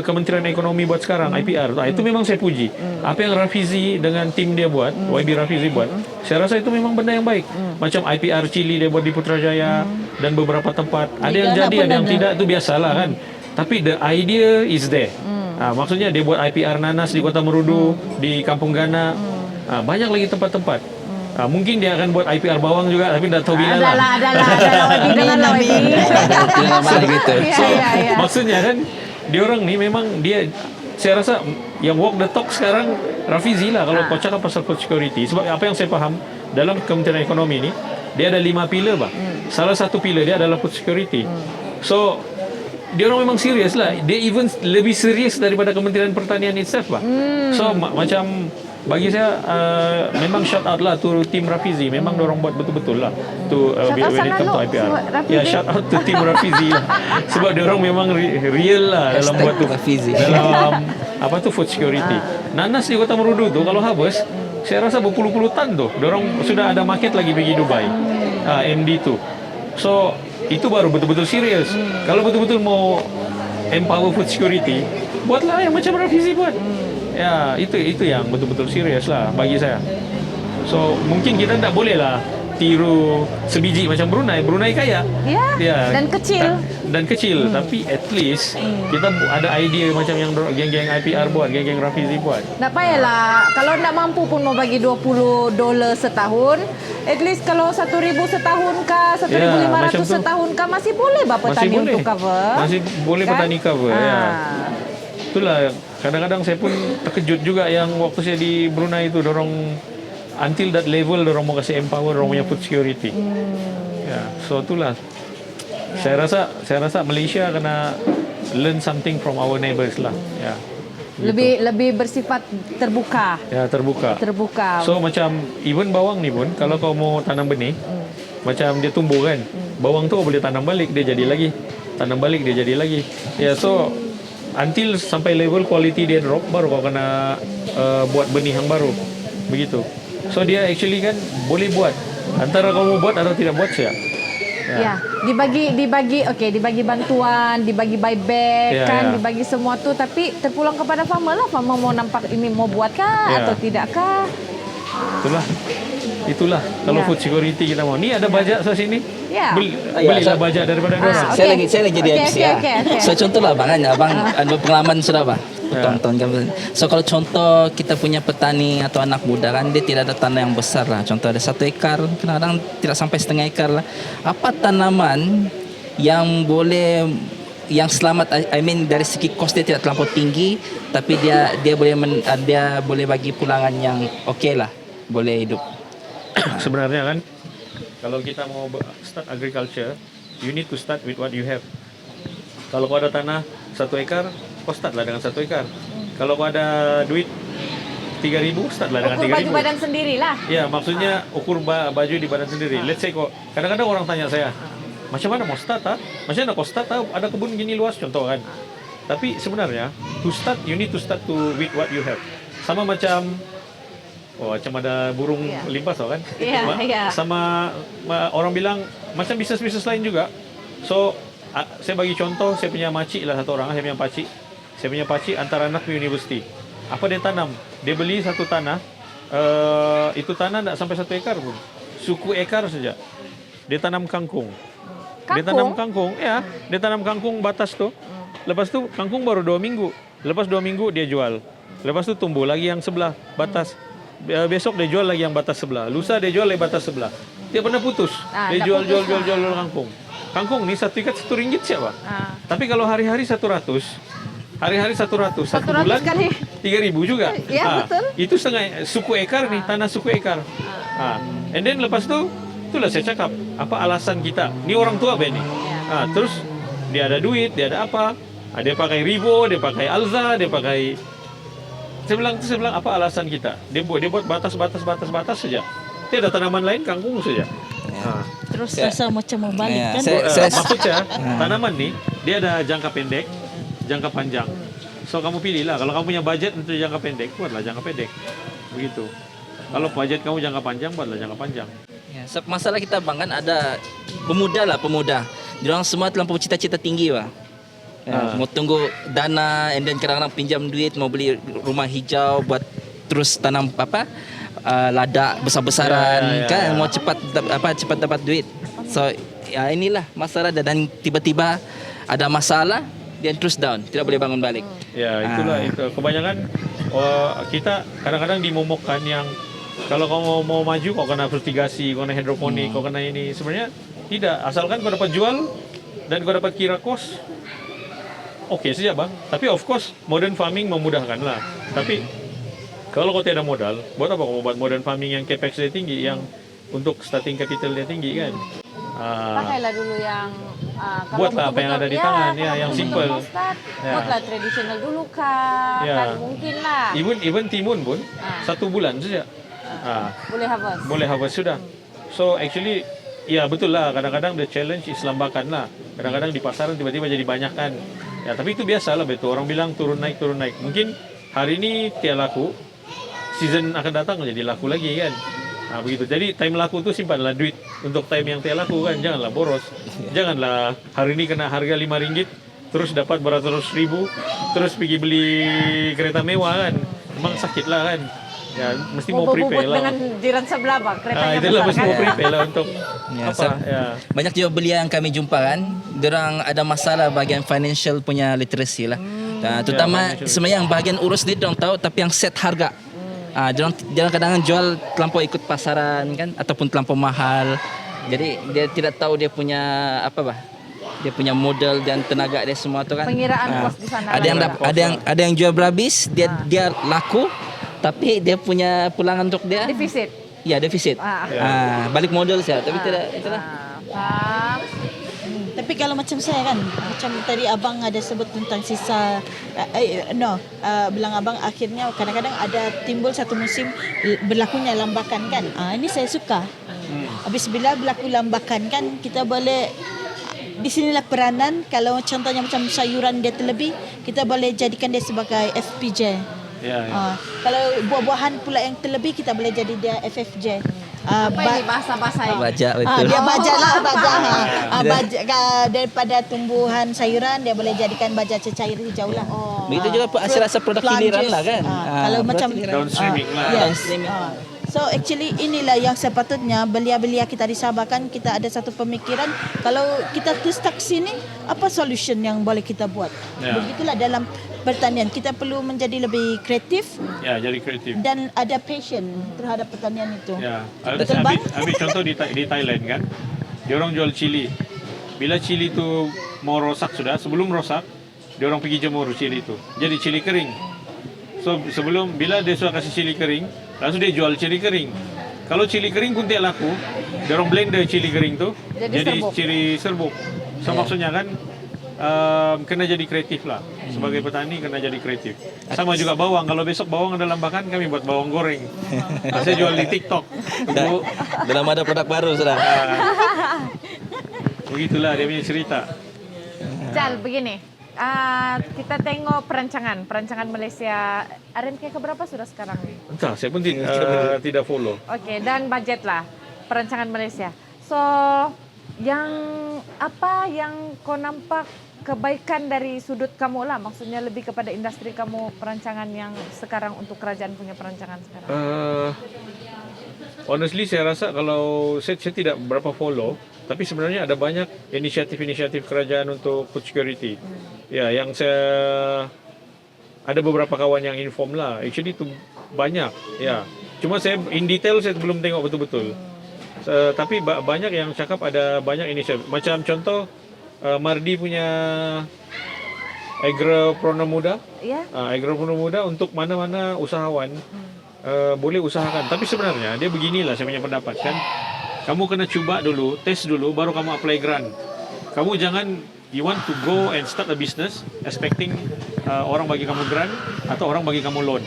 Kementerian Ekonomi buat sekarang, IPR, itu memang saya puji. Apa yang Rafizi dengan tim dia buat, YB Rafizi buat, saya rasa itu memang benda yang baik. Macam IPR Chili dia buat di Putrajaya dan beberapa tempat. Ada yang jadi, ada yang tidak, itu biasalah kan. Tapi the idea is there. Maksudnya dia buat IPR nanas di Kota Merudu, di Kampung Gana, banyak lagi tempat-tempat. Mungkin dia akan buat IPR bawang juga, tapi tak tahu bila lah. Adalah, janganlah gitu. Maksudnya kan, dia orang ni memang saya rasa yang walk the talk sekarang Rafizi lah kalau kau cakap pasal food security. Sebab apa yang saya faham dalam Kementerian Ekonomi ni, dia ada 5 pilar bah. Salah satu pilar dia adalah food security. So dia orang memang serius lah. Dia even lebih serius daripada Kementerian Pertanian itself bah. So macam bagi saya memang shout out lah tu tim Rafizi. Memang dorang buat betul-betul lah tu when it comes to IPR. Ya, shout out to tim Rafizi lah. Sebab dorang memang real lah dalam buat tu, dalam apa tu food security. Nanas di Kota Merudu tu kalau harvest, saya rasa berpuluh-puluh tan tu. Dorang sudah ada market lagi pergi Dubai. MD tu. So itu baru betul-betul serius. Kalau betul-betul mau empower food security, buatlah yang macam Rafizi buat. Ya, itu yang betul-betul serius lah bagi saya. So mungkin kita tak boleh lah tiru sebiji macam Brunei. Brunei kaya. Ya, dan kecil. Tapi at least kita ada idea macam yang geng-geng IPR buat, geng-geng Rafizi buat. Tak payahlah. Kalau tak mampu pun mau bagi $20 setahun, at least kalau 1,000 setahun kah, 1,500 setahun kah, masih boleh petani untuk cover. Masih boleh kan? Petani cover, ya. Itulah, kadang-kadang saya pun terkejut juga yang waktu saya di Brunei itu, dorong until that level dorong mau kasih empower dorong punya food security. Ya, so itulah. Saya rasa Malaysia kena learn something from our neighbours lah. Ya. Lebih bersifat terbuka. Ya, terbuka. So macam even bawang ni pun kalau kau mau tanam benih, macam dia tumbuh kan. Bawang tu boleh tanam balik, dia jadi lagi. Tanam balik, dia jadi lagi. Ya, so until sampai level quality dia drop, baru kau kena buat benih yang baru. Begitu. So dia actually kan boleh buat. Antara kau mau buat atau tidak buat saja. Ya, Ya, dibagi bantuan, dibagi buyback Ya, kan, ya. dibagi semua tu, tapi terpulang kepada farmer lah. Farmer mau nampak ini mau buatkah Ya. atau tidakkah? Itulah kalau Ya. food security kita mau. Ni ada bajak sana sini. Ya. Belilah bajak daripada orang. Ah, Saya okey. lagi jadi Okey, MC okey, ya. okey, okey. So contohlah abang kan, abang ada pengalaman sudah bah. Tonton kan. So kalau contoh kita punya petani atau anak muda kan, dia tidak ada tanah yang besar lah. Contoh ada 1 ekar, kadang-kadang tidak sampai setengah ekar lah. Apa tanaman yang boleh yang selamat, I mean dari segi kos dia tidak terlampau tinggi, tapi dia boleh bagi pulangan yang okey lah, boleh hidup. Sebenarnya kan kalau kita mau start agriculture, you need to start with what you have. Kalau kau ada tanah 1 ekar, kau startlah dengan 1 ekar. Kalau kau ada duit 3.000, startlah dengan Ukur 3.000. baju badan sendirilah. Ya, maksudnya ukur baju di badan sendiri. Let's say kok, kadang-kadang orang tanya saya, macam mana mau start ah? Macam mana kau start ah? Ada kebun gini luas contoh kan. Tapi sebenarnya to start, you need to start with what you have. Sama macam macam ada burung Ya. limpas tau kan? Ya, ya. Sama orang bilang macam bisnes-bisnes lain juga. So saya bagi contoh, saya punya makcik lah satu orang, saya punya pakcik antara anak universiti. Apa dia tanam? Dia beli satu tanah, itu tanah tak sampai 1 ekar pun. Suku ekar saja. Dia tanam kangkung. Dia tanam kangkung, ya. Dia tanam kangkung batas tu. Lepas tu kangkung baru 2 minggu. Lepas 2 minggu dia jual. Lepas tu tumbuh lagi yang sebelah batas. Besok dia jual lagi yang batas sebelah. Lusa dia jual lagi batas sebelah. Dia pernah putus. Dia tak jual putus kangkung. Kangkung ni 1 ikat RM1 siapa? Ah. Tapi kalau hari-hari 100, satu 100 bulan kali. 3.000 juga. Ya, betul. Itu setengah suku ekar nih, tanah suku ekar. And then lepas tu, itulah saya cakap, apa alasan kita? Ni orang tua Ben ni. Terus dia ada duit, dia ada apa? Dia pakai Rivo, dia pakai Alza, dia pakai. Saya bilang apa alasan kita? Dia buat batas saja. Tiada tanaman lain, kangkung saja. Terus rasa macam mau balik Ya, kan. Maksud saya, tanaman ni dia ada jangka pendek, jangka panjang. So kamu pilihlah. Kalau kamu punya budget untuk jangka pendek, buatlah jangka pendek. Begitu. Kalau budget kamu jangka panjang, buatlah jangka panjang. Ya, masalah kita bang kan ada pemuda. Diorang semua terlampau cita-cita tinggi bah. Ya, mau tunggu dana, and then kadang-kadang pinjam duit mau beli rumah hijau buat terus tanam lada besar-besaran kan, mau cepat dapat duit. So ya inilah masalah, dan tiba-tiba ada masalah dia terus down, tidak boleh bangun balik. Ya, itulah itu. Kebanyakan kita kadang-kadang dimomokkan yang kalau kau mau maju kau kena fertigasi, kau kena hidroponik, kau kena ini. Sebenarnya tidak, asalkan kau dapat jual dan kau dapat kira kos. Oke saja bang, tapi of course modern farming memudahkan lah. Tapi kalau kau tidak modal, buat apa kau buat modern farming yang capex dia tinggi, yang untuk starting capital dia tinggi kan? Pakailah dulu yang kalau Buatlah apa yang ada di tangan, ya, yang kalau simple. mau start, Ya. buatlah tradisional dulu kah? Ya. Kan mungkin lah. Even timun pun 1 bulan saja. Boleh harvest. Boleh harvest sudah. So actually, ya betul lah. Kadang-kadang the challenge is lambakan lah. Kadang-kadang di pasaran tiba-tiba jadi banyak kan. Ya tapi itu biasa lah betul. Orang bilang turun naik. Mungkin hari ini tidak laku, season akan datang jadi laku lagi kan. Begitu. Jadi time laku tu simpanlah duit untuk time yang tidak laku kan. Janganlah boros. Janganlah hari ini kena harga RM5 terus dapat beratus ribu terus pergi beli kereta mewah kan. Memang sakit lah kan. Ya, mesti mau prepare lah. dengan jiran sebelah bang, keretanya Itulah besar mesti kan. mau prepare lah untuk Ya, apa? Ya. Banyak juga belia yang kami jumpa kan, diorang ada masalah bagian financial punya literacy lah. Terutama financial. sebenarnya yang bagian urus ni diorang tahu, tapi yang set harga. Diorang kadang-kadang jual terlampau ikut pasaran kan, ataupun terlampau mahal. Jadi dia tidak tahu dia punya dia punya modal dan tenaga dia semua tu kan. Pengiraan kos di sana. Ada yang jual berhabis, dia laku, tapi dia punya pulangan untuk dia Defisit. ya defisit. Balik modal saya, tapi tidak itulah. Faham. Tapi kalau macam saya kan, macam tadi abang ada sebut tentang sisa, bilang abang akhirnya kadang-kadang ada timbul satu musim berlakunya lambakan kan. Ini saya suka. Habis bila berlaku lambakan kan, kita boleh, di sinilah peranan. Kalau contohnya macam sayuran dia terlebih, kita boleh jadikan dia sebagai FPJ. Ya. Kalau buah-buahan pula yang terlebih, kita boleh jadi dia FFJ. Apa ini bahasa-bahasa ini? Baja betul. Dia baja lah, baja. Baja daripada tumbuhan sayuran dia boleh jadikan baja cecair hijau lah. Begitu juga rasa produk hiliran lah kan. Kalau produk macam hiliran. Downstreaming lah. Yes. Downstreaming. So actually inilah yang sepatutnya belia-belia kita di Sabah kan, kita ada satu pemikiran kalau kita tu stuck sini, apa solution yang boleh kita buat. Ya. Begitulah dalam pertanian, kita perlu menjadi lebih kreatif Ya, jadi kreatif. dan ada passion terhadap pertanian itu. Ya, Betul bang? ambil contoh di Thailand kan, dia orang jual cili. Bila cili itu mau rosak sudah, sebelum rosak, dia orang pergi jemur cili itu. Jadi cili kering. So bila dia sudah kasih cili kering, langsung dia jual cili kering. Kalau cili kering pun tidak laku, dia orang blender cili kering tu Jadi serbuk. cili serbuk. So maksudnya kan kena jadi kreatif lah. Sebagai petani kena jadi kreatif. Sama juga bawang. Kalau besok bawang ada lambakan, kami buat bawang goreng. Saya jual di TikTok. Untuk Dalam ada produk baru sudah. begitulah dia punya cerita. Jal, begini. Kita tengok perancangan Malaysia. RMK keberapa sudah sekarang? Entah, saya pun tidak follow. Okey, dan budget lah perancangan Malaysia. So, yang apa yang kau nampak kebaikan dari sudut kamu lah, maksudnya lebih kepada industri kamu perancangan yang sekarang untuk kerajaan punya perancangan sekarang. Honestly, saya rasa kalau saya tidak berapa follow, tapi sebenarnya ada banyak inisiatif-inisiatif kerajaan untuk food security. Ya, yang saya ada beberapa kawan yang inform lah. Actually itu banyak. Ya, cuma saya in detail saya belum tengok betul-betul. Tapi banyak yang cakap ada banyak inisiatif. Macam contoh Mardi punya Agropreneur Muda. Ya. Agropreneur Muda untuk mana-mana usahawan boleh usahakan. Tapi sebenarnya dia beginilah saya punya pendapat kan. Kamu kena cuba dulu, tes dulu, baru kamu apply grant. Kamu jangan you want to go and start a business expecting orang bagi kamu grant atau orang bagi kamu loan.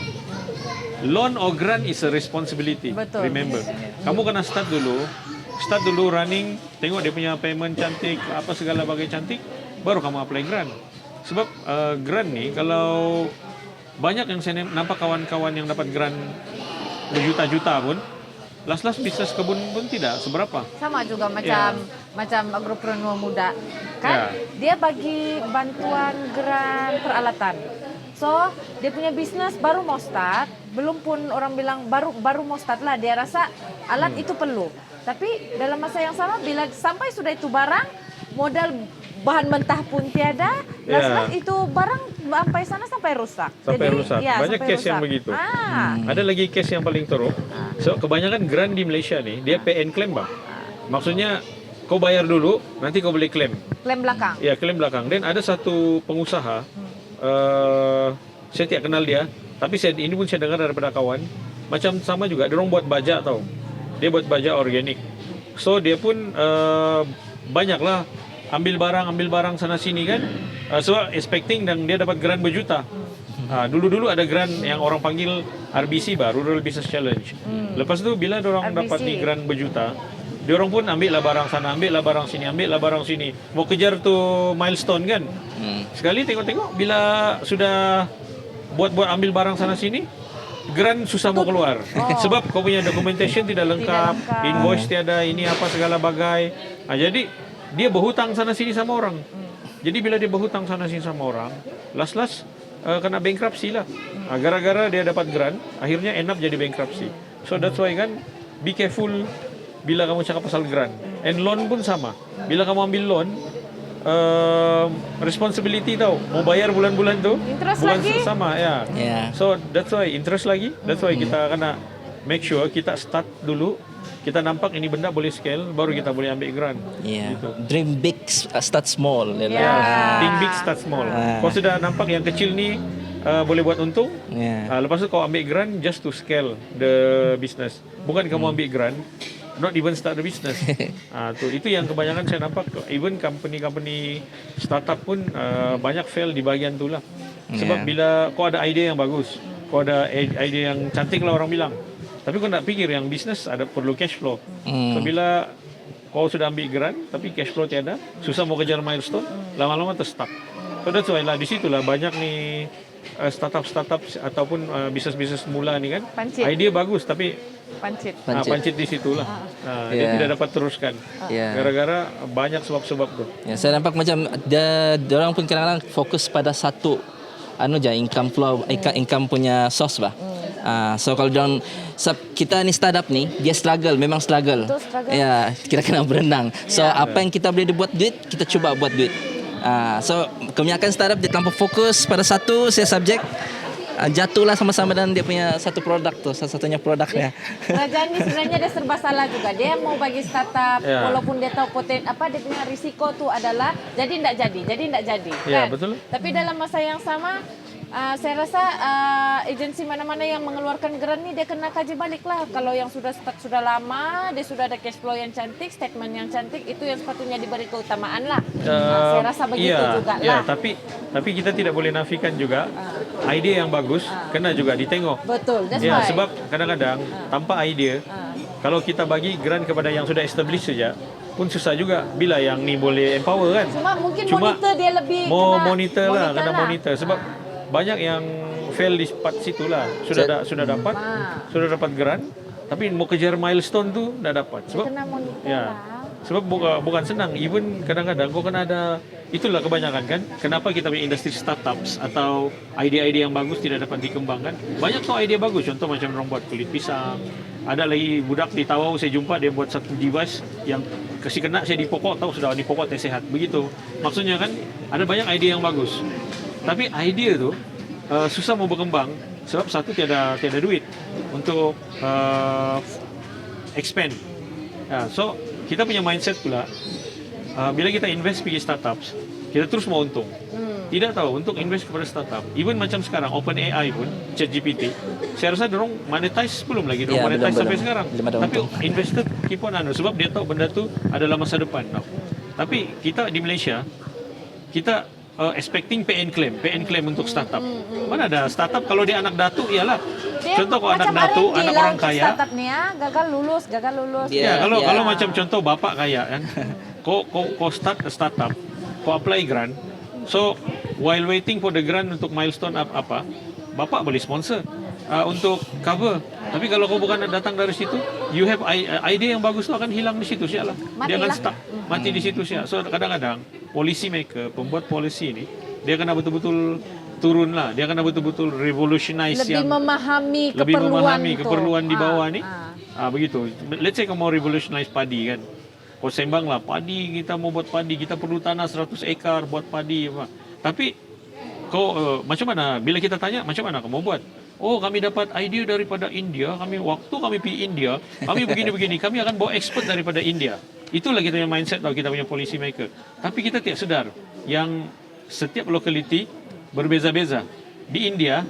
Loan or grant is a responsibility. Betul. Remember. Kamu kena start dulu running, tengok dia punya payment cantik, apa segala bagai cantik, baru kamu apply grant. Sebab grant ni kalau banyak yang saya nampak kawan-kawan yang dapat grant berjuta-juta pun, last bisnes kebun pun tidak seberapa. Sama juga macam agropreneur muda. Kan dia bagi bantuan grant peralatan. So, dia punya bisnes baru mau start, belum pun orang bilang baru mau start lah, dia rasa alat itu perlu. Tapi dalam masa yang sama bila sampai sudah itu barang, modal bahan mentah pun tiada, last itu barang sampai sana sampai rusak. Sampai rusak. Ya, Banyak sampai kes yang rusak. begitu. Ada lagi kes yang paling teruk. So, kebanyakan grant di Malaysia ni, dia pay and claim bang. Maksudnya, kau bayar dulu, nanti kau boleh claim. Klaim belakang. Ya, klaim belakang. Dan ada satu pengusaha, saya tidak kenal dia, tapi ini pun saya dengar daripada kawan, macam sama juga, dia orang buat baja tau. Dia buat baja organik. So, dia pun banyaklah ambil barang sana sini kan. So, expecting dan dia dapat grant berjuta. Dulu-dulu ada grant yang orang panggil RBC bah, Rural Business Challenge. Lepas tu bila dia orang dapat ni grant berjuta, dia orang pun ambil lah barang sana, ambil lah barang sini. Mau kejar tu milestone kan. Sekali tengok-tengok bila sudah buat ambil barang sana sini, grant susah mau keluar. Sebab kau punya documentation tidak lengkap, invoice tiada, ini apa segala bagai. Jadi dia berhutang sana sini sama orang. Jadi bila dia berhutang sana sini sama orang, last kena bankruptcy lah. Gara-gara dia dapat grant, akhirnya end up jadi bankruptcy. So that's why kan, be careful bila kamu cakap pasal grant. And loan pun sama. Bila kamu ambil loan, responsibility tau, mau bayar bulan-bulan tu, Interest bulan lagi? sama ya. So that's why interest lagi. That's why kita kena make sure kita start dulu. Kita nampak ini benda boleh scale, baru kita boleh ambil grant. Yeah. Gitu. Dream big, start small. Think big, start small. Kau sudah nampak yang kecil ni boleh buat untung. Lepas tu kau ambil grant just to scale the business. Bukan kamu ambil grant, not even start the business. Itu yang kebanyakan saya nampak. Even company startup pun banyak fail di bahagian tu lah. Sebab bila kau ada idea yang bagus, kau ada idea yang cantik lah orang bilang. Tapi kau nak fikir yang bisnes ada perlu cash flow. So bila kau sudah ambil grant tapi cash flow tiada, susah mau kejar milestone, lama-lama terstuck. So that's why lah di situlah banyak ni startup ataupun bisnes-bisnes mula ni kan. Pancit. Idea bagus tapi Pancit. Pancit di situlah. Dia Ya. tidak dapat teruskan. Ya. Gara-gara banyak sebab-sebab tuh. Ya, saya nampak macam dia orang pun kadang-kadang fokus pada satu income flow, income punya source bah. So kalau orang kita ni startup ni dia memang struggle. Betul, struggle. Ya, kita kena berenang. So apa yang kita boleh buat duit, kita cuba buat duit. So kebanyakan startup dia terlampau fokus pada satu subjek, jatuhlah sama-sama dan dia punya satu produk tu, satu-satunya produknya. Kerajaan ni sebenarnya dia serba salah juga. Dia mau bagi startup Ya. walaupun dia tahu dia punya risiko tu adalah jadi tidak jadi, Ya, kan? betul. Tapi dalam masa yang sama saya rasa agensi mana-mana yang mengeluarkan grant ni dia kena kaji balik lah. Kalau yang sudah start sudah lama, dia sudah ada cash flow yang cantik, statement yang cantik, itu yang sepatutnya diberi keutamaan lah. Saya rasa begitu juga iya, lah. tapi kita tidak boleh nafikan juga idea yang bagus kena juga ditengok. Betul, that's Ya, why. sebab kadang-kadang tanpa idea, kalau kita bagi grant kepada yang sudah established saja, pun susah juga bila yang ni boleh empower kan. Cuma mungkin monitor dia lebih kena monitor sebab banyak yang fail di situ lah. Sudah dapat grant, tapi mau kejar milestone tu dah dapat. Sebab kena monitor ya. lah. Sebab bukan senang. Even kadang-kadang kau kena ada, itulah kebanyakan kan. Kenapa kita punya industri startups atau idea-idea yang bagus tidak dapat dikembangkan? Banyak tuh idea bagus. Contoh macam orang buat kulit pisang. Ada lagi budak di Tawau saya jumpa dia buat satu device yang kasih kena saya di pokok, tahu sudah di pokok teh sehat. Begitu. Maksudnya kan ada banyak idea yang bagus. Tapi idea tu susah mau berkembang sebab satu tiada duit untuk expand. So kita punya mindset pula bila kita invest pergi startups, kita terus mau untung. Tidak tahu untuk invest kepada startup. Even macam sekarang OpenAI pun ChatGPT, saya rasa dorong monetize belum lagi, dorong monetize sampai sekarang. Tapi investor keep on sebab dia tahu benda tu adalah masa depan. Tapi kita di Malaysia kita expecting pay and claim untuk startup. Mana ada startup kalau dia anak datuk ialah. Contoh kalau anak datuk, anak orang kaya. Startup ni gagal lulus. Kalau macam contoh bapak kaya kan. Kau start a startup, kau apply grant. So while waiting for the grant untuk milestone apa, bapak boleh sponsor untuk cover. Tapi kalau kau bukan datang dari situ, you have idea yang bagus tu akan hilang di situ sialah. Dia akan stuck, mati di situ sial. So kadang-kadang policy maker, pembuat policy ni, dia kena betul-betul turun lah. Dia kena betul-betul revolutionize lebih memahami keperluan di bawah ni. Begitu. Let's say kau mau revolutionize padi kan. Kau sembang lah padi, kita mau buat padi, kita perlu tanah 100 ekar buat padi apa. Tapi kau macam mana? Bila kita tanya macam mana kau mau buat? Oh, kami dapat idea daripada India. Waktu kami pergi India, kami begini-begini. Kami akan bawa expert daripada India. Itulah kita punya mindset tau, kita punya policy maker. Tapi kita tidak sedar yang setiap locality berbeza-beza. Di India,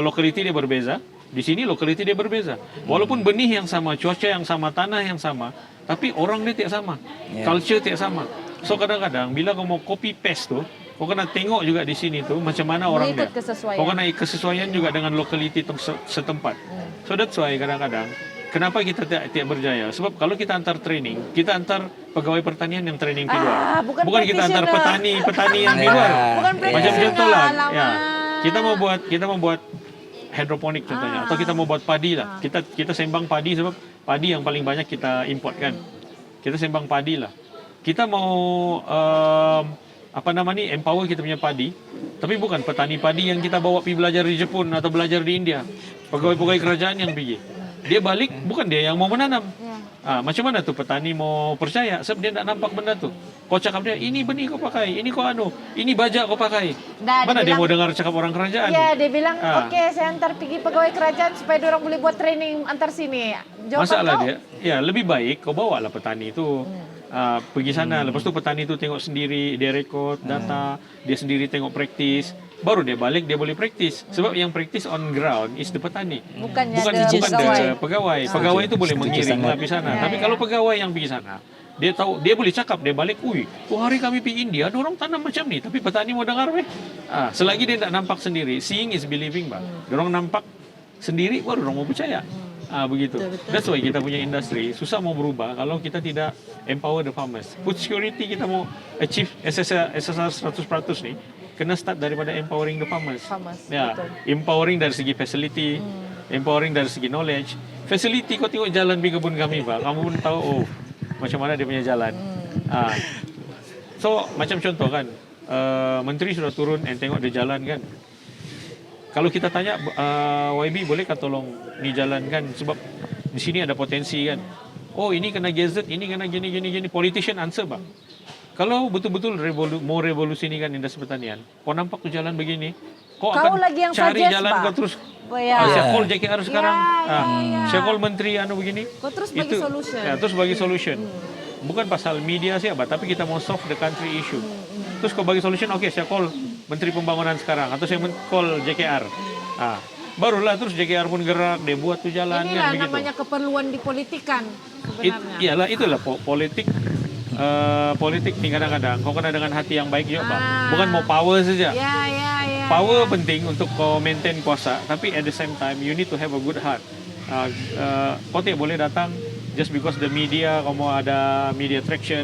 locality dia berbeza. Di sini locality dia berbeza. Walaupun benih yang sama, cuaca yang sama, tanah yang sama, tapi orang dia tidak sama. Culture tidak sama. So kadang-kadang bila kau mau copy paste tu, kau kena tengok juga di sini tu macam mana orang dia. Kau kena kesesuaian juga dengan locality setempat. So that's why kadang-kadang kenapa kita tidak berjaya? Sebab kalau kita antar training, kita antar pegawai pertanian yang training di luar. Bukan kita antar petani yang di luar. Macam contoh lah. Ya. Kita mau buat hidroponik contohnya atau kita mau buat padi lah. Kita sembang padi sebab padi yang paling banyak kita import kan. Kita sembang padi lah. Kita mau empower kita punya padi, tapi bukan petani padi yang kita bawa pergi belajar di Jepun atau belajar di India. Pegawai-pegawai kerajaan yang pergi. Dia balik, bukan dia yang mau menanam. Macam mana tu petani mau percaya sebab dia tak nampak benda tu. Kau cakap dia, ini benih kau pakai, ini kau ini bajak kau pakai. Mana dia mau dengar cakap orang kerajaan? Ya, dia bilang, okey, saya antar pergi pegawai kerajaan supaya dia orang boleh buat training antar sini. Jawapan masalah kau? dia, ya lebih baik kau bawalah petani tu. Pergi sana, lepas tu petani tu tengok sendiri, dia rekod data, dia sendiri tengok praktis, baru dia balik dia boleh praktis. Sebab yang praktis on ground is the petani. Bukan pegawai. Pegawai itu boleh mengiring lah pergi sana. Tapi kalau pegawai yang pergi sana, dia tahu, dia boleh cakap, dia balik, hari kami pergi India, dorong tanam macam ni, tapi petani mau dengar selagi dia tak nampak sendiri, seeing is believing bang. Dorong nampak sendiri baru dorong mau percaya. Begitu. That's why kita punya industri susah mau berubah kalau kita tidak empower the farmers. Food security kita mau achieve SSR 100% ni kena start daripada empowering the farmers. Ya, betul. empowering dari segi facility, empowering dari segi knowledge, facility kau tengok jalan di kebun kami, Pak. Kamu pun tahu, oh, macam mana dia punya jalan. So, macam contoh kan, menteri sudah turun and tengok dia jalan kan. Kalau kita tanya, YB bolehkah tolong dijalankan sebab di sini ada potensi kan. Oh, ini kena gadget, ini kena gini. Politician answer, Pak. Kalau betul-betul mau revolusi ini kan industri pertanian, kau nampak tu jalan begini, kau akan lagi yang cari suggest, jalan Pak. kau terus. Ya. Saya call JKR sekarang, ya. saya call menteri begini. Kau terus bagi solution. Ya, terus bagi solution. Bukan pasal media siapa, tapi kita mau solve the country issue. Terus kau bagi solution, oke, saya call menteri pembangunan sekarang, atau saya call JKR. Barulah terus JKR pun gerak, dia buat tu jalan. Inilah kan, begitu. namanya keperluan dipolitikan sebenarnya. Iyalah, itulah politik. Politik ni kadang-kadang kau kena dengan hati yang baik juga, Pak. Bukan mau power saja. Ya. Power penting untuk kau maintain kuasa, tapi at the same time you need to have a good heart. Kau tidak boleh datang just because the media, kau mau ada media traction,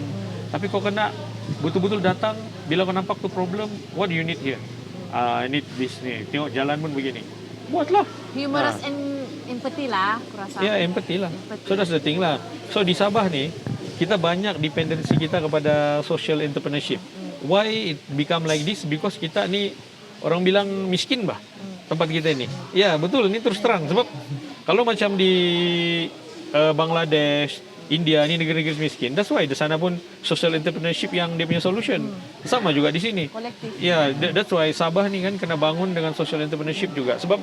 tapi kau kena betul-betul datang bila kau nampak tu problem, what do you need here? I need this ni. Tengok jalan pun begini. Buatlah. Humorous and empathy lah, aku rasa. Ya, empathy lah. So that's the thing lah. So di Sabah ni, kita banyak dependensi kita kepada social entrepreneurship. Why it become like this? Because kita ni orang bilang miskin bah tempat kita ini. Ya betul, ini terus terang. Sebab kalau macam di Bangladesh, India ni negeri-negeri miskin. That's why di sana pun social entrepreneurship yang dia punya solution. Sama juga di sini. Kolektif. Ya, that's why Sabah ni kan kena bangun dengan social entrepreneurship juga. Sebab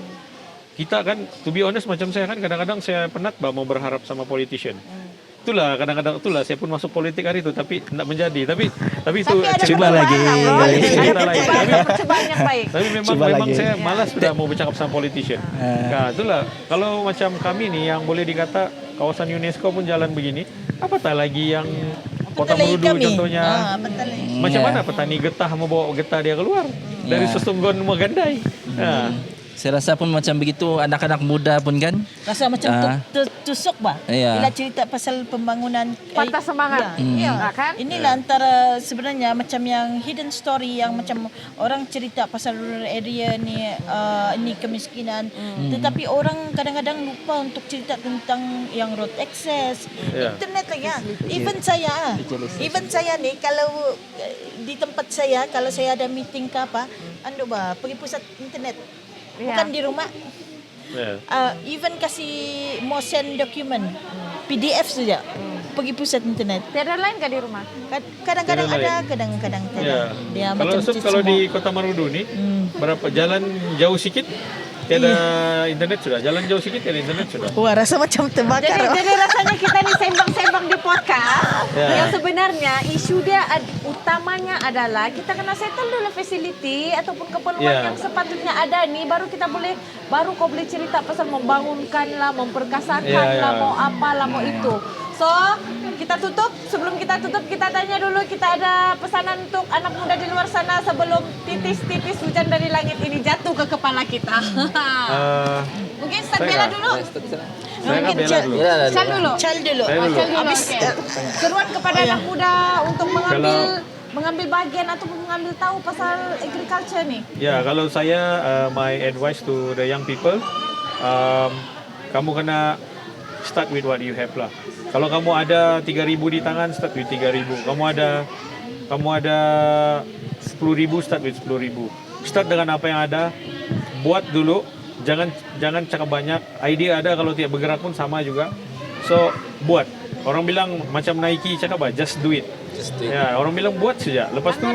kita kan, to be honest macam saya kan kadang-kadang saya penat bah mau berharap sama politician. Itulah kadang-kadang itulah saya pun masuk politik hari itu tapi tidak menjadi. Tapi itu ada cerita perubahan lagi. lah, bro. Cerita Ada lagi. percobaan yang baik. Tapi memang saya malas sudah mau bercakap sama politician. Nah, itulah kalau macam kami ni yang boleh dikata kawasan UNESCO pun jalan begini, apatah lagi yang Kota Merudu contohnya. Macam mana petani getah mau bawa getah dia keluar dari Sesunggon Magandai. Saya rasa pun macam begitu anak-anak muda pun kan. Rasa macam tusuk bah. Ya. Bila cerita pasal pembangunan Patah semangat. Iya kan? Inilah antara sebenarnya macam yang hidden story yang macam orang cerita pasal rural area ni kemiskinan, tetapi orang kadang-kadang lupa untuk cerita tentang yang road access, internet lagi ya. Even saya ni kalau di tempat saya kalau saya ada meeting ke apa, pergi pusat internet. Bukan di rumah. Even kasih mau send dokumen PDF saja. Pergi pusat internet. Tiada lain kah di rumah? Kadang-kadang ada, kadang-kadang tidak. Dia macam Kalau di Kota Marudu ni berapa jalan jauh sikit tiada internet sudah. Jalan jauh sikit tiada internet sudah. Wah, rasa macam terbakar. Jadi rasanya kita ni sembang-sembang di podcast. Yang sebenarnya isu dia utamanya adalah kita kena settle dulu facility ataupun keperluan yang sepatutnya ada ni baru kau boleh cerita pasal membangunkan lah, memperkasakan lah, mau apa lah, mau itu. So, kita tutup. Sebelum kita tutup, kita tanya dulu, kita ada pesanan untuk anak muda di luar sana sebelum titis-titis hujan dari langit ini jatuh ke kepala kita. Mungkin Ustaz Bella dulu. Mungkin Chal dulu. Chal dulu. Habis seruan kepada anak muda untuk mengambil bagian ataupun mengambil tahu pasal agriculture ni. Ya, kalau saya my advice to the young people, kamu kena start with what you have lah. Kalau kamu ada 3,000 di tangan, start with 3,000. Kamu ada 10,000, start with 10,000. Start dengan apa yang ada, buat dulu. Jangan cakap banyak. Idea ada, kalau tidak bergerak pun sama juga. So buat. Orang bilang macam Nike cakap apa? Just do it. Ya, orang bilang buat saja. Lepas tu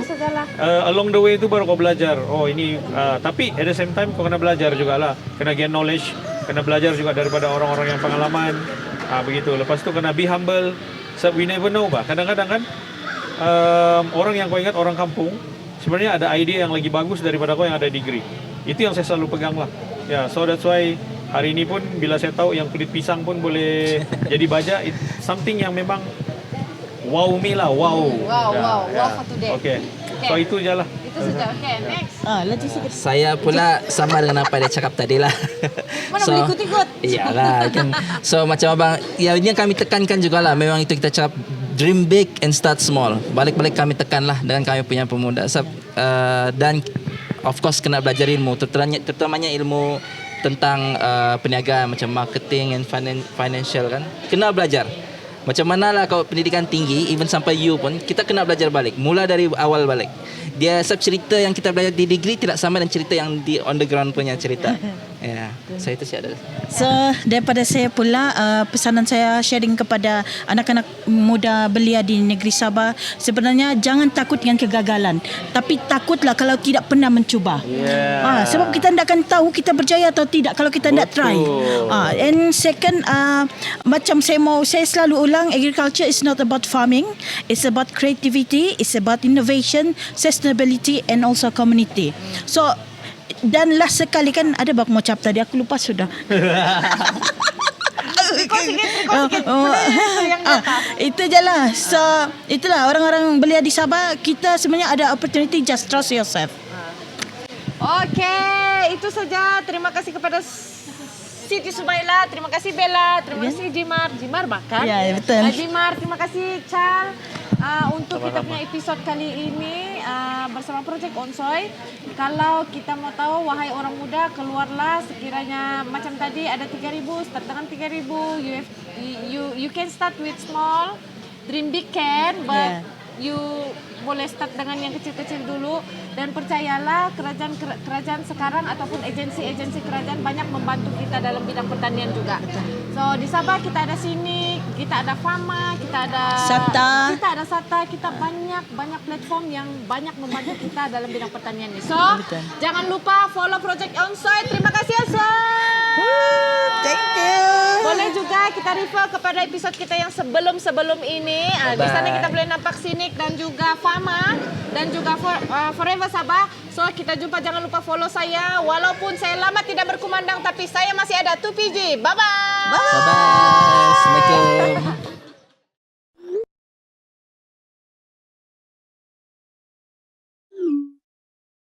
along the way itu baru kau belajar. Oh ini, tapi at the same time kau kena belajar juga lah. Kena gain knowledge, kena belajar juga daripada orang-orang yang pengalaman. Begitu. Lepas tu kena be humble. So we never know bah. Kadang-kadang kan orang yang kau ingat orang kampung sebenarnya ada idea yang lagi bagus daripada kau yang ada degree. Itu yang saya selalu pegang lah. Ya, so that's why hari ini pun bila saya tahu yang kulit pisang pun boleh jadi baja, something yang memang wow me lah, wow. Wow for today. Okay. So itu je lah. Itu saja. Okay, next. Lagi sikit. Saya pula sama dengan apa dia cakap tadi lah. Mana boleh ikut-ikut? Iyalah kan. So macam abang, ya ini yang kami tekankan juga lah. Memang itu kita cakap dream big and start small. Balik-balik kami tekan lah dengan kami punya pemuda. Dan of course kena belajar ilmu, terutamanya ilmu tentang perniagaan macam marketing and financial kan. Kena belajar. Macam manalah kalau pendidikan tinggi, even sampai U pun, kita kena belajar balik. Mula dari awal balik. Dia cerita yang kita belajar di degree tidak sama dengan cerita yang di on the ground punya cerita. Ya, saya itu sih ada. So daripada saya pula pesanan saya sharing kepada anak-anak muda belia di negeri Sabah, sebenarnya jangan takut dengan kegagalan, tapi takutlah kalau tidak pernah mencuba. Sebab kita tidak akan tahu kita berjaya atau tidak kalau kita tidak try. And second, macam saya selalu ulang, agriculture is not about farming, it's about creativity, it's about innovation, sustainability and also community. So dan last sekali kan ada bak mau cap tadi aku lupa sudah. Itu je lah. So itulah orang-orang belia di Sabah, kita sebenarnya ada opportunity, just trust yourself. Okey, itu saja. Terima kasih kepada Siti Subaila, terima kasih Bella, terima kasih Jimar makan. Ya, betul. Jimar, terima kasih Chal. Untuk kita punya episod kali ini bersama Projek Onsoy. Kalau kita mau tahu, wahai orang muda, keluarlah sekiranya macam tadi ada 3,000, start dengan 3,000. You can start with small, dream big can, but you boleh start dengan yang kecil-kecil dulu. Dan percayalah, kerajaan sekarang ataupun agensi-agensi kerajaan banyak membantu kita dalam bidang pertanian juga. So di Sabah kita ada sini, kita ada Fama, kita ada Sata, kita banyak platform yang banyak membantu kita dalam bidang pertanian ini. So jangan lupa follow Project Onsoy. Terima kasih Onsoy. Thank you. Boleh juga kita refer kepada episod kita yang sebelum ini. Di sana kita boleh nampak Sinik dan juga Fama dan juga Forever Sabah. So kita jumpa, jangan lupa follow saya. Walaupun saya lama tidak berkumandang, tapi saya masih ada 2PG. Bye-bye. Bye-bye. Assalamualaikum.